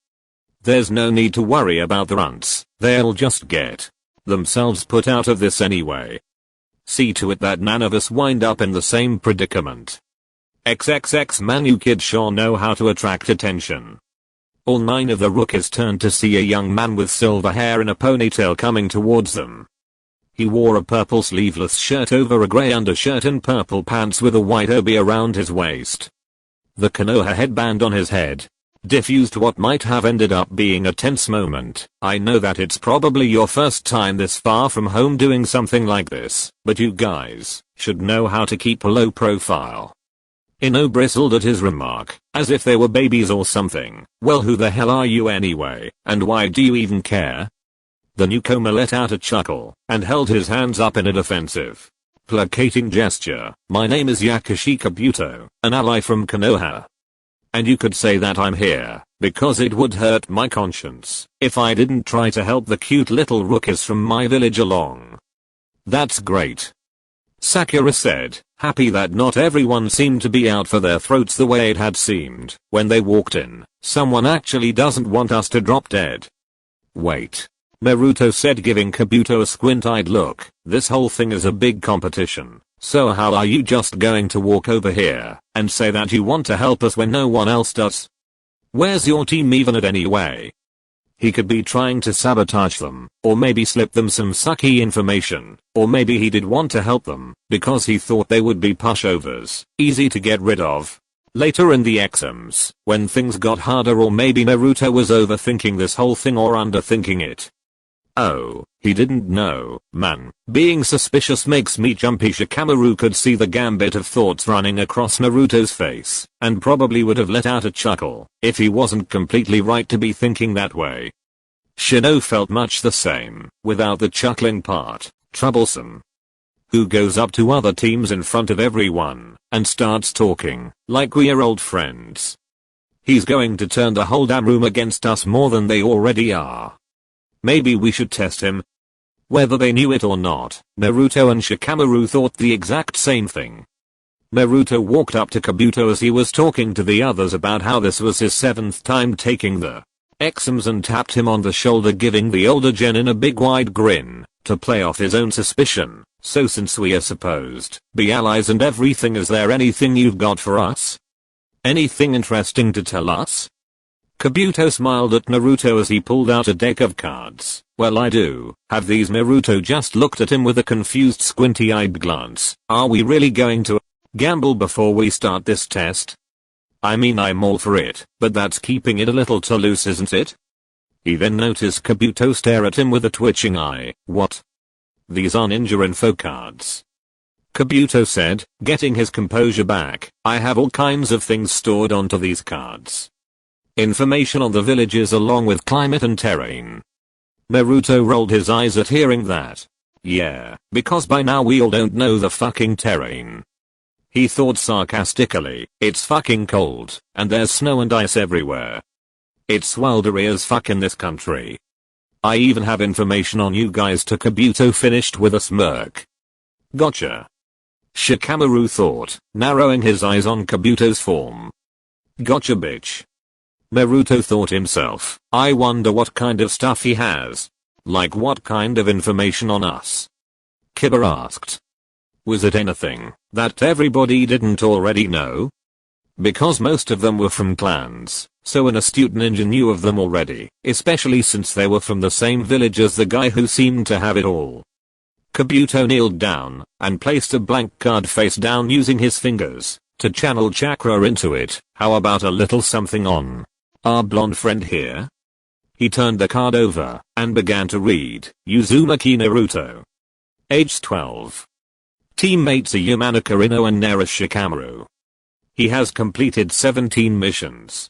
There's no need to worry about the runts, they'll just get themselves put out of this anyway. See to it that none of us wind up in the same predicament. XXX, man, you kids sure know how to attract attention." All 9 of the rookies turned to see a young man with silver hair in a ponytail coming towards them. He wore a purple sleeveless shirt over a grey undershirt and purple pants with a white obi around his waist. The Konoha headband on his head diffused what might have ended up being a tense moment. "I know that it's probably your first time this far from home doing something like this, but you guys should know how to keep a low profile." Ino bristled at his remark, as if they were babies or something. "Well, who the hell are you anyway, and why do you even care?" The newcomer let out a chuckle and held his hands up in a defensive, placating gesture. "My name is Yakushi Kabuto, an ally from Konoha. And you could say that I'm here because it would hurt my conscience if I didn't try to help the cute little rookies from my village along." "That's great," Sakura said, happy that not everyone seemed to be out for their throats the way it had seemed when they walked in. "Someone actually doesn't want us to drop dead." "Wait," Naruto said, giving Kabuto a squint-eyed look. "This whole thing is a big competition. So how are you just going to walk over here and say that you want to help us when no one else does? Where's your team even at anyway?" He could be trying to sabotage them, or maybe slip them some sucky information, or maybe he did want to help them because he thought they would be pushovers, easy to get rid of later in the exams, when things got harder, or maybe Naruto was overthinking this whole thing or underthinking it. Oh, he didn't know. "Man, being suspicious makes me jumpy." Shikamaru could see the gambit of thoughts running across Naruto's face, and probably would have let out a chuckle if he wasn't completely right to be thinking that way. Shino felt much the same, without the chuckling part. Troublesome. Who goes up to other teams in front of everyone and starts talking like we are old friends? He's going to turn the whole damn room against us more than they already are. Maybe we should test him. Whether they knew it or not, Naruto and Shikamaru thought the exact same thing. Naruto walked up to Kabuto as he was talking to the others about how this was his 7th time taking the exams and tapped him on the shoulder, giving the older genin a big wide grin to play off his own suspicion. "So since we are supposed be allies and everything, is there anything you've got for us? Anything interesting to tell us?" Kabuto smiled at Naruto as he pulled out a deck of cards. "Well, I do have these." Naruto just looked at him with a confused, squinty-eyed glance. "Are we really going to gamble before we start this test? I mean, I'm all for it, but that's keeping it a little too loose, isn't it?" He then noticed Kabuto stare at him with a twitching eye. What? These are ninja info cards. Kabuto said, getting his composure back. I have all kinds of things stored onto these cards. Information on the villages along with climate and terrain. Naruto rolled his eyes at hearing that. Yeah, because by now we all don't know the fucking terrain. He thought sarcastically, it's fucking cold, and there's snow and ice everywhere. It's wildery as fuck in this country. I even have information on you guys too. Kabuto finished with a smirk. Gotcha. Shikamaru thought, narrowing his eyes on Kabuto's form. Gotcha bitch. Naruto thought himself, I wonder what kind of stuff he has. Like what kind of information on us? Kiba asked. Was it anything that everybody didn't already know? Because most of them were from clans, so an astute ninja knew of them already, especially since they were from the same village as the guy who seemed to have it all. Kabuto kneeled down and placed a blank card face down using his fingers to channel chakra into it. How about a little something on our blonde friend here? He turned the card over and began to read, Uzumaki Naruto. Age 12. Teammates are Yamanaka Ino and Nara Shikamaru. He has completed 17 missions.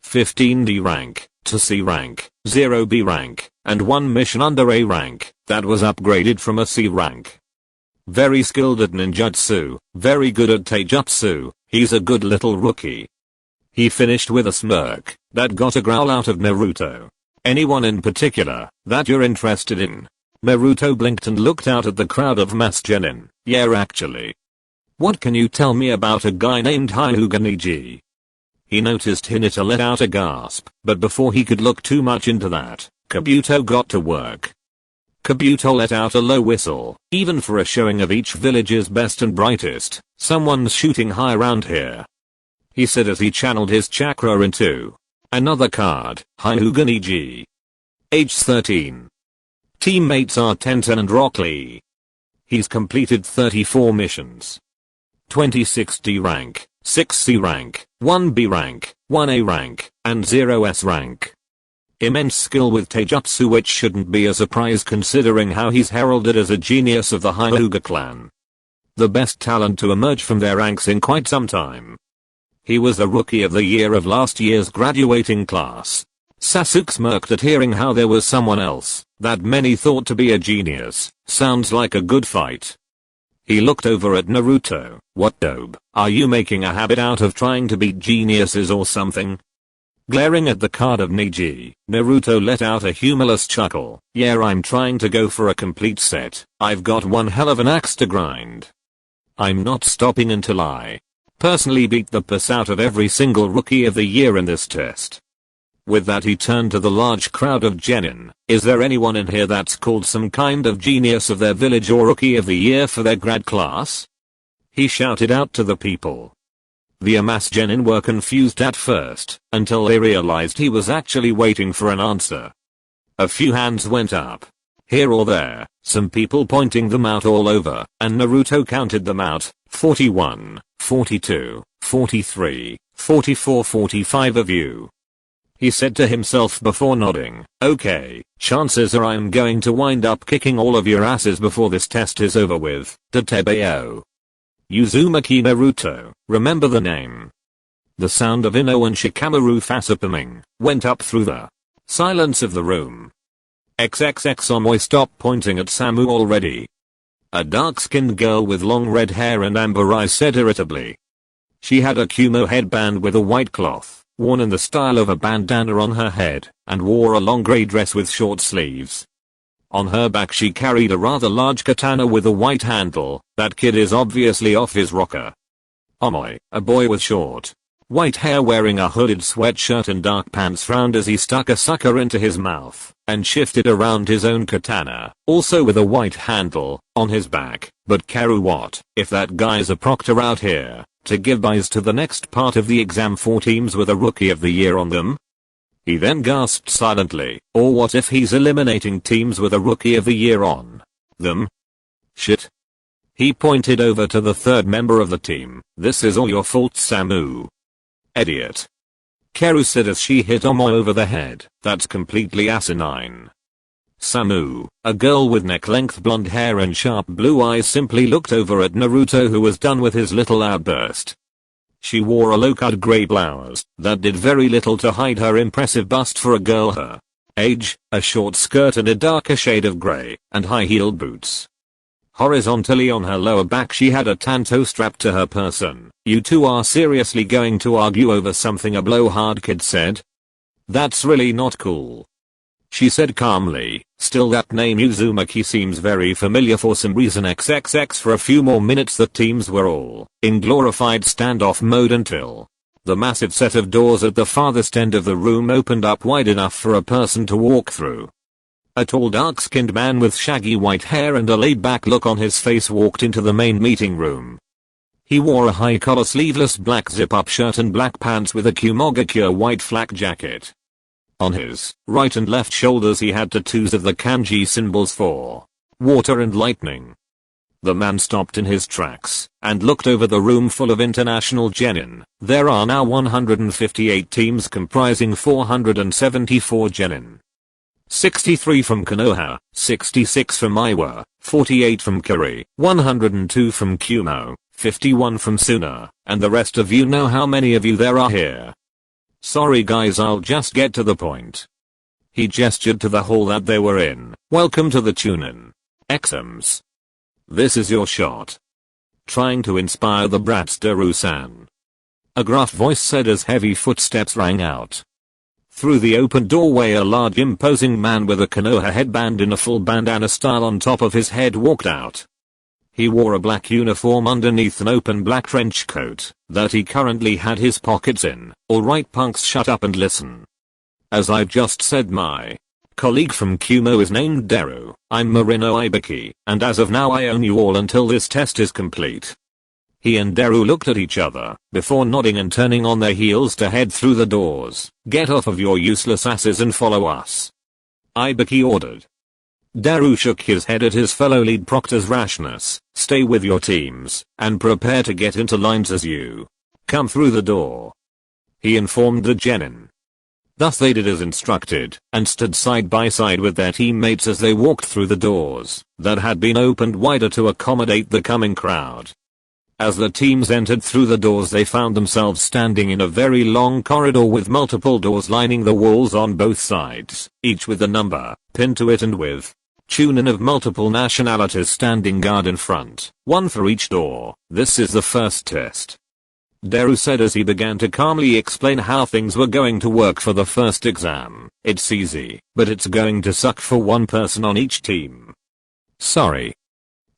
15 D rank, 2 C rank, 0 B rank, and 1 mission under A rank that was upgraded from a C rank. Very skilled at ninjutsu, very good at taijutsu, he's a good little rookie. He finished with a smirk that got a growl out of Naruto. Anyone in particular that you're interested in? Naruto blinked and looked out at the crowd of mass genin. Yeah actually. What can you tell me about a guy named Hyuga Neji? He noticed Hinata let out a gasp, but before he could look too much into that, Kabuto got to work. Kabuto let out a low whistle. Even for a showing of each village's best and brightest, someone's shooting high around here. He said as he channeled his chakra into another card, Hyuga Neji. Age 13. Teammates are Tenten and Rock Lee. He's completed 34 missions. 26 D rank, 6 C rank, 1 B rank, 1 A rank, and 0 S rank. Immense skill with taijutsu, which shouldn't be a surprise considering how he's heralded as a genius of the Hyuga clan. The best talent to emerge from their ranks in quite some time. He was the rookie of the year of last year's graduating class. Sasuke smirked at hearing how there was someone else that many thought to be a genius. Sounds like a good fight. He looked over at Naruto. What dope, are you making a habit out of trying to beat geniuses or something? Glaring at the card of Neji, Naruto let out a humorless chuckle. Yeah, I'm trying to go for a complete set. I've got one hell of an axe to grind. I'm not stopping until I personally beat the piss out of every single rookie of the year in this test. With that he turned to the large crowd of genin. Is there anyone in here that's called some kind of genius of their village or rookie of the year for their grad class? He shouted out to the people. The amass genin were confused at first, until they realized he was actually waiting for an answer. A few hands went up. Here or there, some people pointing them out all over, and Naruto counted them out. 41, 42, 43, 44, 45 of you. He said to himself before nodding, okay, chances are I'm going to wind up kicking all of your asses before this test is over with. Tatebeo. Uzumaki Naruto, remember the name. The sound of Ino and Shikamaru facepalming went up through the silence of the room. XXX Omoy, stop pointing at Samu already. A dark-skinned girl with long red hair and amber eyes said irritably. She had a Kumo headband with a white cloth, worn in the style of a bandana on her head, and wore a long grey dress with short sleeves. On her back she carried a rather large katana with a white handle. That kid is obviously off his rocker. Omoy, a boy with short, white hair wearing a hooded sweatshirt and dark pants frowned as he stuck a sucker into his mouth, and shifted around his own katana, also with a white handle, on his back. But Karu, what if that guy's a proctor out here to give buys to the next part of the exam for teams with a rookie of the year on them? He then gasped silently, or what if he's eliminating teams with a rookie of the year on them? Shit. He pointed over to the third member of the team. This is all your fault, Samu. Idiot. Keru said as she hit Omo over the head. That's completely asinine. Samu, a girl with neck-length blonde hair and sharp blue eyes, simply looked over at Naruto, who was done with his little outburst. She wore a low-cut grey blouse that did very little to hide her impressive bust for a girl her age, a short skirt and a darker shade of grey, and high-heeled boots. Horizontally on her lower back she had a tanto strapped to her person. You two are seriously going to argue over something, a blowhard kid said. That's really not cool, she said calmly. Still, that name Uzumaki seems very familiar for some reason. XXX. For a few more minutes the teams were all in glorified standoff mode until the massive set of doors at the farthest end of the room opened up wide enough for a person to walk through. A tall dark-skinned man with shaggy white hair and a laid-back look on his face walked into the main meeting room. He wore a high-collar sleeveless black zip-up shirt and black pants with a Kumogakure white flak jacket. On his right and left shoulders he had tattoos of the kanji symbols for water and lightning. The man stopped in his tracks and looked over the room full of international genin. There are now 158 teams comprising 474 genin. 63 from Konoha, 66 from Iwa, 48 from Kuri, 102 from Kumo, 51 from Suna, and the rest of you know how many of you there are here. Sorry guys, I'll just get to the point. He gestured to the hall that they were in. Welcome to the Chunin Exams. This is your shot. Trying to inspire the brats, Daru-san, a gruff voice said as heavy footsteps rang out. Through the open doorway a large imposing man with a Konoha headband in a full bandana style on top of his head walked out. He wore a black uniform underneath an open black trench coat that he currently had his pockets in. Alright punks, shut up and listen. As I just said, my colleague from Kumo is named Deru. I'm Marino Ibiki, and as of now I own you all until this test is complete. He and Deru looked at each other before nodding and turning on their heels to head through the doors. Get off of your useless asses and follow us, Ibiki ordered. Deru shook his head at his fellow lead proctor's rashness. Stay with your teams and prepare to get into lines as you come through the door, he informed the genin. Thus they did as instructed and stood side by side with their teammates as they walked through the doors that had been opened wider to accommodate the coming crowd. As the teams entered through the doors they found themselves standing in a very long corridor with multiple doors lining the walls on both sides, each with a number pinned to it and with Chunin of multiple nationalities standing guard in front, one for each door. This is the first test, Deru said as he began to calmly explain how things were going to work for the first exam. It's easy, but it's going to suck for one person on each team. Sorry.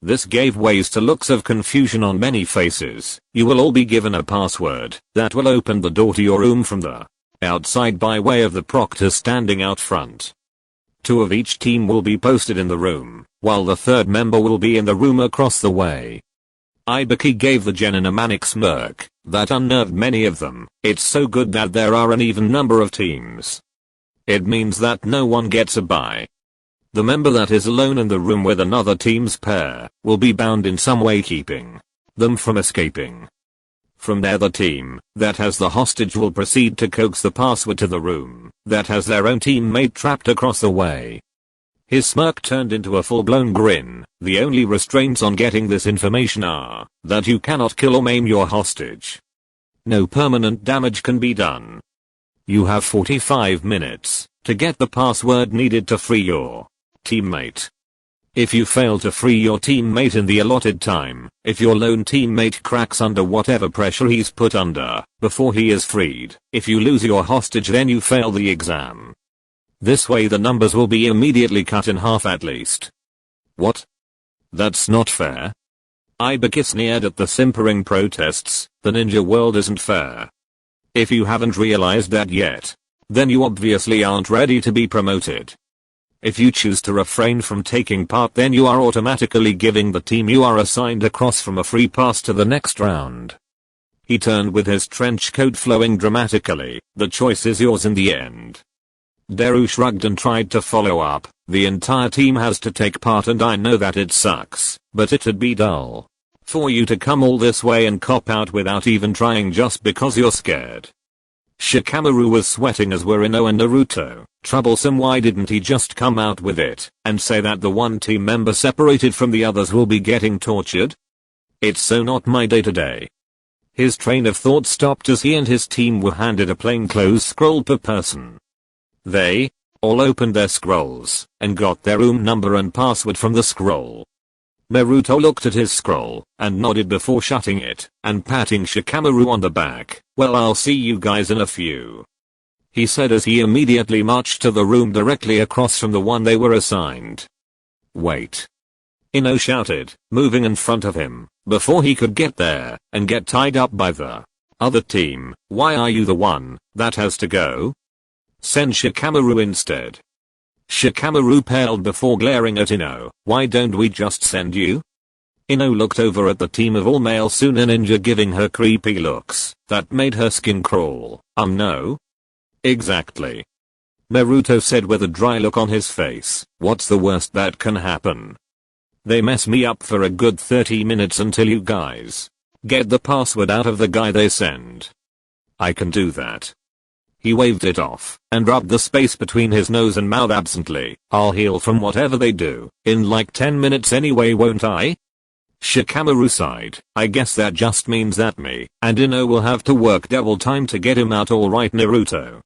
This gave ways to looks of confusion on many faces. You will all be given a password that will open the door to your room from the outside by way of the proctor standing out front. 2 of each team will be posted in the room, while the third member will be in the room across the way. Ibiki gave the genin a manic smirk that unnerved many of them. It's so good that there are an even number of teams. It means that no one gets a bye. The member that is alone in the room with another team's pair will be bound in some way, keeping them from escaping. From there the team that has the hostage will proceed to coax the password to the room that has their own teammate trapped across the way. His smirk turned into a full-blown grin. The only restraints on getting this information are that you cannot kill or maim your hostage. No permanent damage can be done. You have 45 minutes to get the password needed to free your teammate. If you fail to free your teammate in the allotted time, if your lone teammate cracks under whatever pressure he's put under before he is freed, if you lose your hostage, then you fail the exam. This way the numbers will be immediately cut in half at least. What? That's not fair. Ibiki sneered at the simpering protests. The ninja world isn't fair. If you haven't realized that yet, then you obviously aren't ready to be promoted. If you choose to refrain from taking part, then you are automatically giving the team you are assigned a cross from a free pass to the next round. He turned with his trench coat flowing dramatically. The choice is yours in the end. Deru shrugged and tried to follow up. The entire team has to take part, and I know that it sucks, but it'd be dull for you to come all this way and cop out without even trying just because you're scared. Shikamaru was sweating as were Ino and Naruto. Troublesome, why didn't he just come out with it and say that the one team member separated from the others will be getting tortured? It's so not my day today. His train of thought stopped as he and his team were handed a plainclothes scroll per person. They all opened their scrolls and got their room number and password from the scroll. Naruto looked at his scroll and nodded before shutting it and patting Shikamaru on the back. "Well, I'll see you guys in a few," he said as he immediately marched to the room directly across from the one they were assigned. "Wait," Ino shouted, moving in front of him before he could get there and get tied up by the other team. "Why are you the one that has to go? Send Shikamaru instead." Shikamaru paled before glaring at Ino. "Why don't we just send you?" Ino looked over at the team of all-male Suna ninja giving her creepy looks that made her skin crawl. No. Exactly," Naruto said with a dry look on his face. "What's the worst that can happen? They mess me up for a good 30 minutes until you guys get the password out of the guy they send. I can do that." He waved it off and rubbed the space between his nose and mouth absently. "I'll heal from whatever they do in like 10 minutes anyway, won't I?" Shikamaru sighed. "I guess that just means that me and Ino will have to work double time to get him out, all right, Naruto.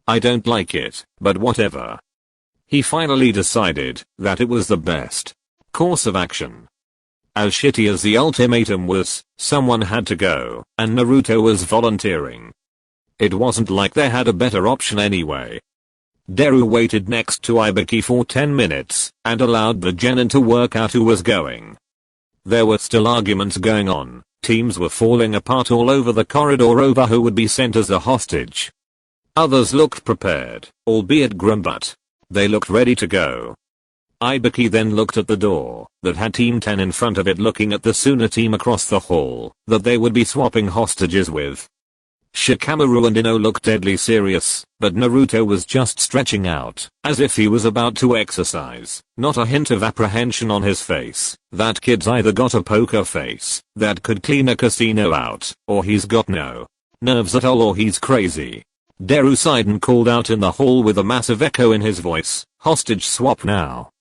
I don't like it, but whatever." He finally decided that it was the best course of action. As shitty as the ultimatum was, someone had to go, and Naruto was volunteering. It wasn't like they had a better option anyway. Deru waited next to Ibiki for 10 minutes and allowed the genin to work out who was going. There were still arguments going on. Teams were falling apart all over the corridor over who would be sent as a hostage. Others looked prepared, albeit grim, but they looked ready to go. Ibiki then looked at the door that had Team 10 in front of it, looking at the Suna team across the hall that they would be swapping hostages with. Shikamaru and Ino looked deadly serious, but Naruto was just stretching out, as if he was about to exercise, not a hint of apprehension on his face. That kid's either got a poker face that could clean a casino out, or he's got no nerves at all, or he's crazy. Deru sighed and called out in the hall with a massive echo in his voice, "Hostage swap now."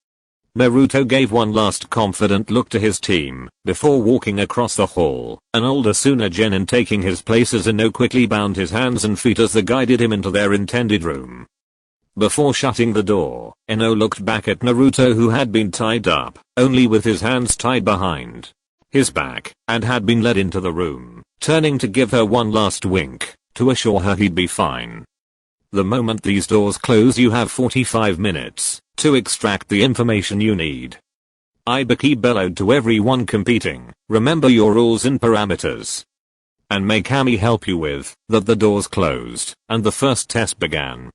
Naruto gave one last confident look to his team before walking across the hall. An older Suna genin taking his place as Ino quickly bound his hands and feet as they guided him into their intended room. Before shutting the door, Ino looked back at Naruto, who had been tied up, only with his hands tied behind his back, and had been led into the room, turning to give her one last wink to assure her he'd be fine. "The moment these doors close, you have 45 minutes to extract the information you need." Ibiki bellowed to everyone competing, "Remember your rules and parameters. And may Kami help you with that." The doors closed, and the first test began.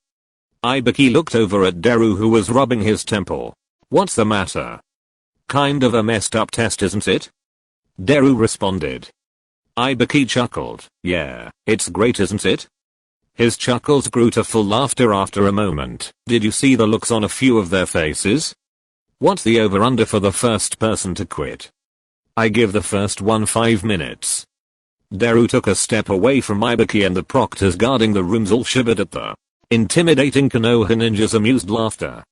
Ibiki looked over at Deru, who was rubbing his temple. "What's the matter? Kind of a messed up test, isn't it?" Deru responded. Ibiki chuckled. "Yeah, it's great, isn't it?" His chuckles grew to full laughter after a moment. "Did you see the looks on a few of their faces? What's the over-under for the first person to quit?" "I give the first one 5 minutes." Deru took a step away from Ibiki, and the proctors guarding the rooms all shivered at the intimidating Konoha ninja's amused laughter.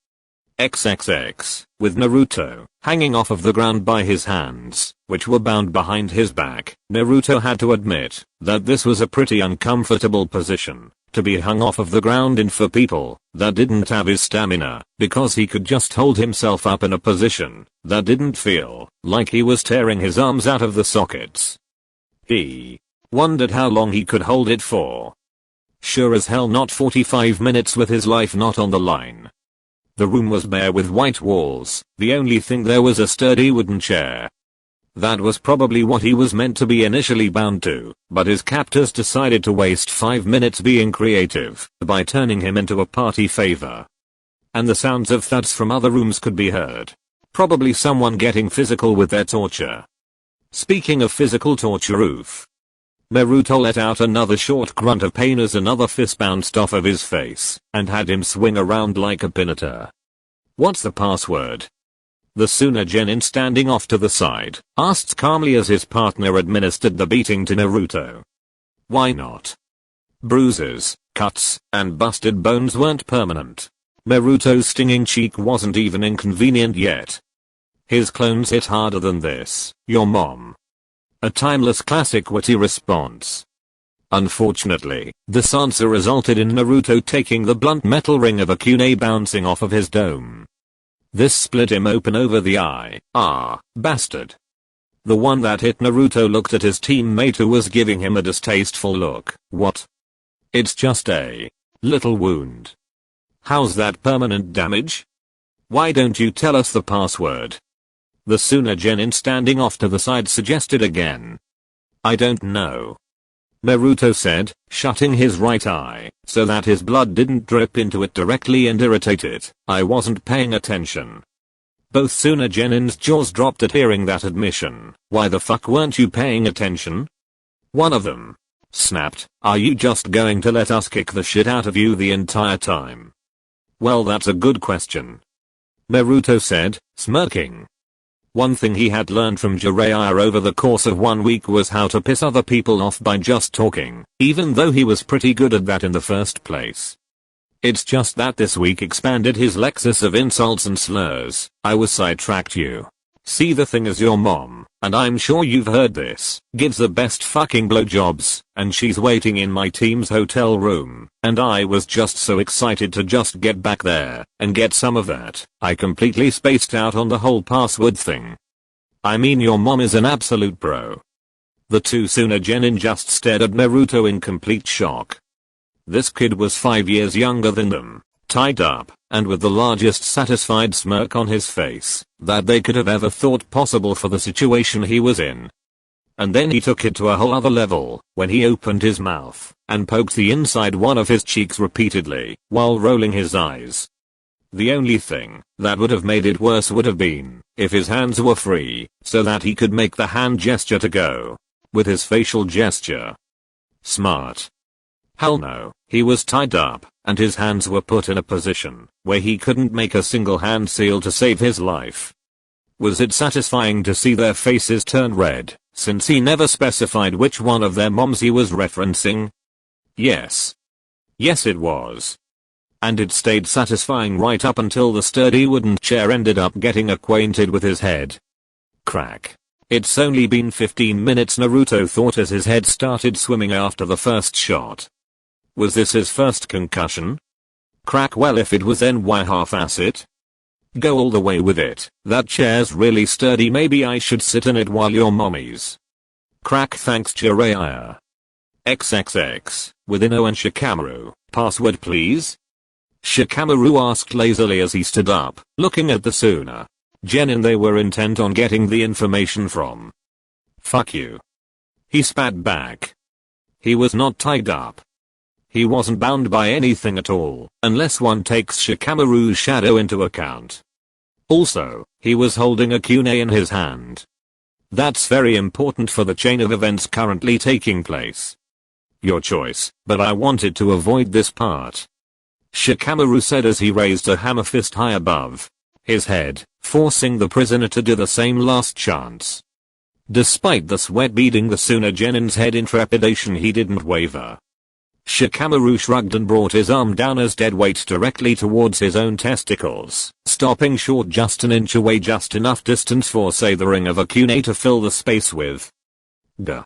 XXX, with Naruto hanging off of the ground by his hands, which were bound behind his back. Naruto had to admit that this was a pretty uncomfortable position to be hung off of the ground in for people that didn't have his stamina, because he could just hold himself up in a position that didn't feel like he was tearing his arms out of the sockets. He wondered how long he could hold it for. Sure as hell not 45 minutes with his life not on the line. The room was bare with white walls. The only thing there was a sturdy wooden chair. That was probably what he was meant to be initially bound to, but his captors decided to waste 5 minutes being creative by turning him into a party favor. And the sounds of thuds from other rooms could be heard. Probably someone getting physical with their torture. Speaking of physical torture, oof. Naruto let out another short grunt of pain as another fist bounced off of his face and had him swing around like a pinata. "What's the password?" The Suna genin standing off to the side asked calmly as his partner administered the beating to Naruto. "Why not?" Bruises, cuts, and busted bones weren't permanent. Naruto's stinging cheek wasn't even inconvenient yet. His clones hit harder than this, your mom. A timeless classic witty response. Unfortunately, this answer resulted in Naruto taking the blunt metal ring of a kunai bouncing off of his dome. This split him open over the eye. Ah, bastard. The one that hit Naruto looked at his teammate who was giving him a distasteful look. What? It's just a little wound. How's that permanent damage? Why don't you tell us the password? The Suna Genin standing off to the side suggested again. I don't know. Naruto said, shutting his right eye, so that his blood didn't drip into it directly and irritate it. I wasn't paying attention. Both Suna Genin's jaws dropped at hearing that admission. Why the fuck weren't you paying attention? One of them snapped, are you just going to let us kick the shit out of you the entire time? Well, that's a good question. Naruto said, smirking. One thing he had learned from Jiraiya over the course of 1 week was how to piss other people off by just talking, even though he was pretty good at that in the first place. It's just that this week expanded his lexus of insults and slurs. I was sidetracked you. See, the thing is, your mom, and I'm sure you've heard this, gives the best fucking blowjobs, and she's waiting in my team's hotel room, and I was just so excited to just get back there and get some of that, I completely spaced out on the whole password thing. I mean, your mom is an absolute bro. The two Suna Genin just stared at Naruto in complete shock. This kid was 5 years younger than them, tied up, and with the largest satisfied smirk on his face that they could have ever thought possible for the situation he was in. And then he took it to a whole other level when he opened his mouth and poked the inside one of his cheeks repeatedly while rolling his eyes. The only thing that would have made it worse would have been if his hands were free so that he could make the hand gesture to go with his facial gesture. Smart. Hell no, he was tied up, and his hands were put in a position where he couldn't make a single hand seal to save his life. Was it satisfying to see their faces turn red, since he never specified which one of their moms he was referencing? Yes. Yes, it was. And it stayed satisfying right up until the sturdy wooden chair ended up getting acquainted with his head. Crack. It's only been 15 minutes, Naruto thought as his head started swimming after the first shot. Was this his first concussion? Crack. Well, if it was, then why half-ass it? Go all the way with it. That chair's really sturdy, maybe I should sit in it while you're mommies. Crack. Thanks, Jiraiya. XXX, with Ino and Shikamaru. Password please? Shikamaru asked lazily as he stood up, looking at the Suna Genin they were intent on getting the information from. Fuck you. He spat back. He was not tied up. He wasn't bound by anything at all, unless one takes Shikamaru's shadow into account. Also, he was holding a kunai in his hand. That's very important for the chain of events currently taking place. Your choice, but I wanted to avoid this part. Shikamaru said as he raised a hammer fist high above his head, forcing the prisoner to do the same last chance. Despite the sweat beading the Suna Genin's head in trepidation, he didn't waver. Shikamaru shrugged and brought his arm down as dead weight directly towards his own testicles, stopping short just an inch away, just enough distance for say the ring of a kunai to fill the space with. Duh.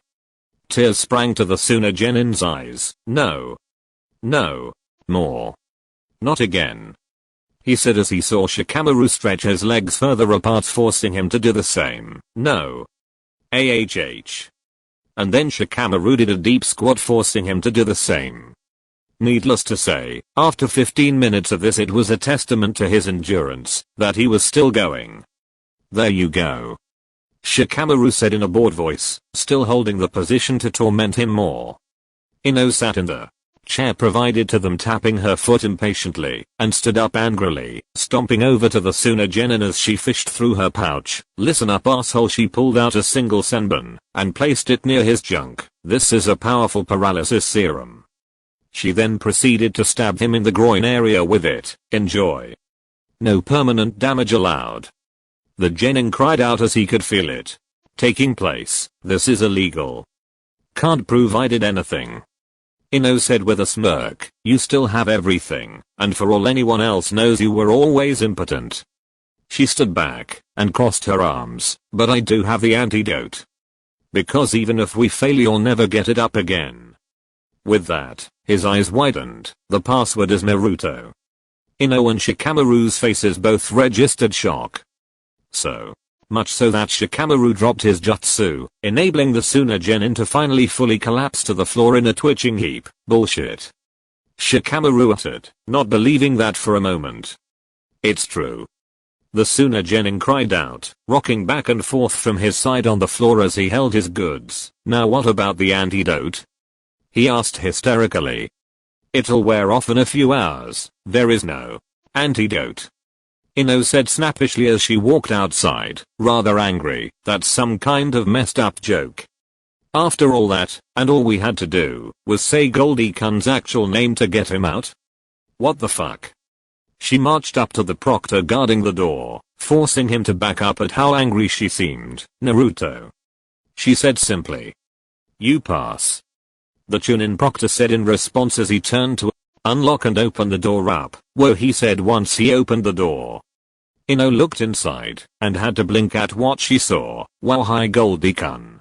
Tears sprang to the Suna Genin's eyes. No. No. More. Not again. He said as he saw Shikamaru stretch his legs further apart, forcing him to do the same. No. AHH. And then Shikamaru did a deep squat, forcing him to do the same. Needless to say, after 15 minutes of this, it was a testament to his endurance that he was still going. There you go. Shikamaru said in a bored voice, still holding the position to torment him more. Ino sat in the chair provided to them, tapping her foot impatiently, and stood up angrily, stomping over to the Suna Genin as she fished through her pouch. Listen up, asshole. She pulled out a single senbon and placed it near his junk. This is a powerful paralysis serum. She then proceeded to stab him in the groin area with it. Enjoy. No permanent damage allowed. The Genin cried out as he could feel it taking place. This is illegal. Can't prove I did anything. Ino said with a smirk, you still have everything, and for all anyone else knows you were always impotent. She stood back and crossed her arms, but I do have the antidote. Because even if we fail you'll never get it up again. With that, his eyes widened. The password is Naruto. Ino and Shikamaru's faces both registered shock. So much so that Shikamaru dropped his jutsu, enabling the Sunagenin to finally fully collapse to the floor in a twitching heap. Bullshit. Shikamaru uttered, not believing that for a moment. It's true. The Sunagenin cried out, rocking back and forth from his side on the floor as he held his goods. Now what about the antidote? He asked hysterically. It'll wear off in a few hours. There is no antidote. Ino said snappishly as she walked outside, rather angry. That's some kind of messed up joke. After all that, and all we had to do, was say Goldie-kun's actual name to get him out? What the fuck? She marched up to the proctor guarding the door, forcing him to back up at how angry she seemed. Naruto. She said simply. You pass. The Chunin proctor said in response as he turned to unlock and open the door up. Whoa, he said once he opened the door. Ino looked inside and had to blink at what she saw. Wow, hi Goldie-kun.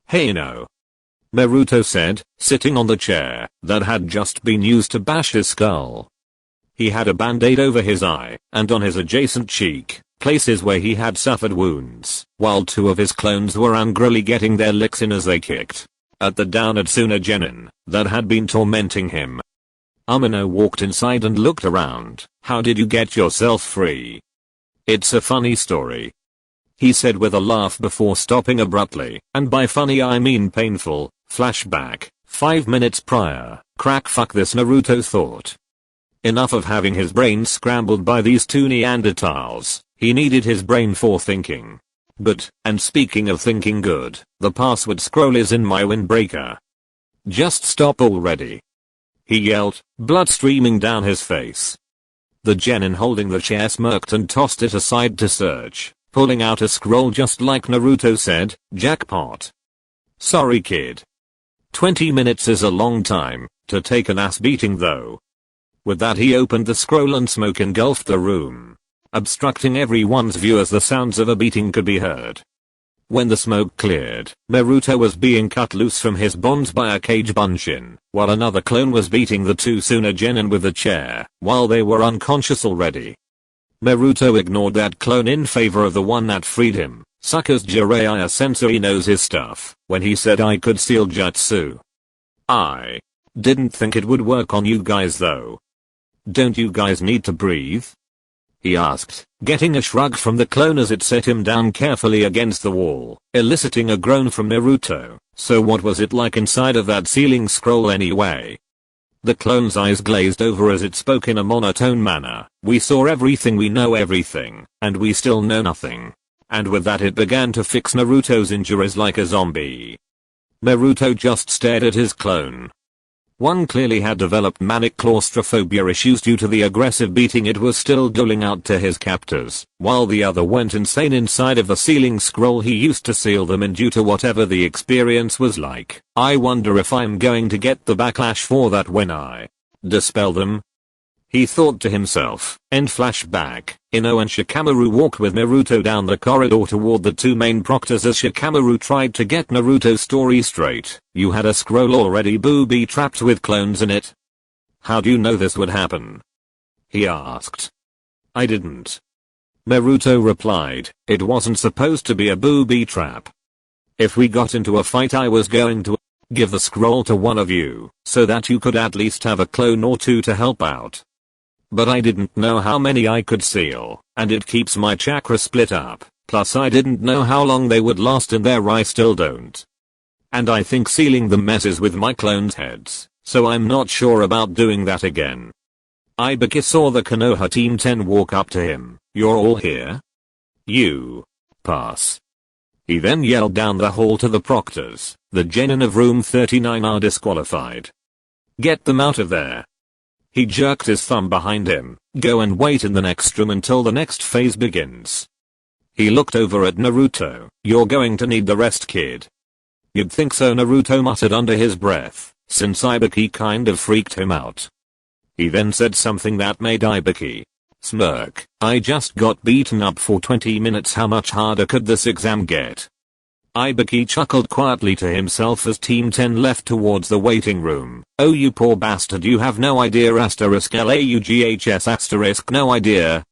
Hey Ino. Naruto said, sitting on the chair that had just been used to bash his skull. He had a band-aid over his eye and on his adjacent cheek, places where he had suffered wounds, while two of his clones were angrily getting their licks in as they kicked at the downed Sunagenin that had been tormenting him. Umino walked inside and looked around. How did you get yourself free? It's a funny story, he said with a laugh before stopping abruptly, and by funny I mean painful. Flashback, 5 minutes prior. Crack fuck this, Naruto thought. Enough of having his brain scrambled by these two Neanderthals. He needed his brain for thinking. But, and speaking of thinking good, the password scroll is in my windbreaker. Just stop already, he yelled, blood streaming down his face. The genin holding the chair smirked and tossed it aside to search, pulling out a scroll just like Naruto said. Jackpot. Sorry kid. 20 minutes is a long time to take an ass beating though. With that he opened the scroll and smoke engulfed the room, obstructing everyone's view as the sounds of a beating could be heard. When the smoke cleared, Naruto was being cut loose from his bonds by a cage bunshin, while another clone was beating the two Sunagenin with a chair, while they were unconscious already. Naruto ignored that clone in favor of the one that freed him. Suckers, Jiraiya Sensei knows his stuff when he said I could seal jutsu. I didn't think it would work on you guys though. Don't you guys need to breathe? He asked, getting a shrug from the clone as it set him down carefully against the wall, eliciting a groan from Naruto. So what was it like inside of that sealing scroll anyway? The clone's eyes glazed over as it spoke in a monotone manner. We saw everything, we know everything, and we still know nothing. And with that it began to fix Naruto's injuries like a zombie. Naruto just stared at his clone. One clearly had developed manic claustrophobia issues due to the aggressive beating it was still doling out to his captors, while the other went insane inside of the sealing scroll he used to seal them in due to whatever the experience was like. I wonder if I'm going to get the backlash for that when I dispel them, he thought to himself. End flashback. Ino and Shikamaru walked with Naruto down the corridor toward the two main proctors as Shikamaru tried to get Naruto's story straight. You had a scroll already booby-trapped with clones in it? How do you know this would happen? He asked. I didn't, Naruto replied. It wasn't supposed to be a booby trap. If we got into a fight I was going to give the scroll to one of you, so that you could at least have a clone or two to help out. But I didn't know how many I could seal, and it keeps my chakra split up, plus I didn't know how long they would last and there I still don't. And I think sealing them messes with my clones' heads, so I'm not sure about doing that again. Ibiki saw the Konoha Team 10 walk up to him. You're all here? You pass. He then yelled down the hall to the proctors. The genin of room 39 are disqualified. Get them out of there. He jerked his thumb behind him. Go and wait in the next room until the next phase begins. He looked over at Naruto. You're going to need the rest, kid. You'd think so, Naruto muttered under his breath, since Ibaki kind of freaked him out. He then said something that made Ibaki smirk. I just got beaten up for 20 minutes, how much harder could this exam get? Ibaki chuckled quietly to himself as Team 10 left towards the waiting room. Oh you poor bastard, you have no idea *LAUGHS *, no idea.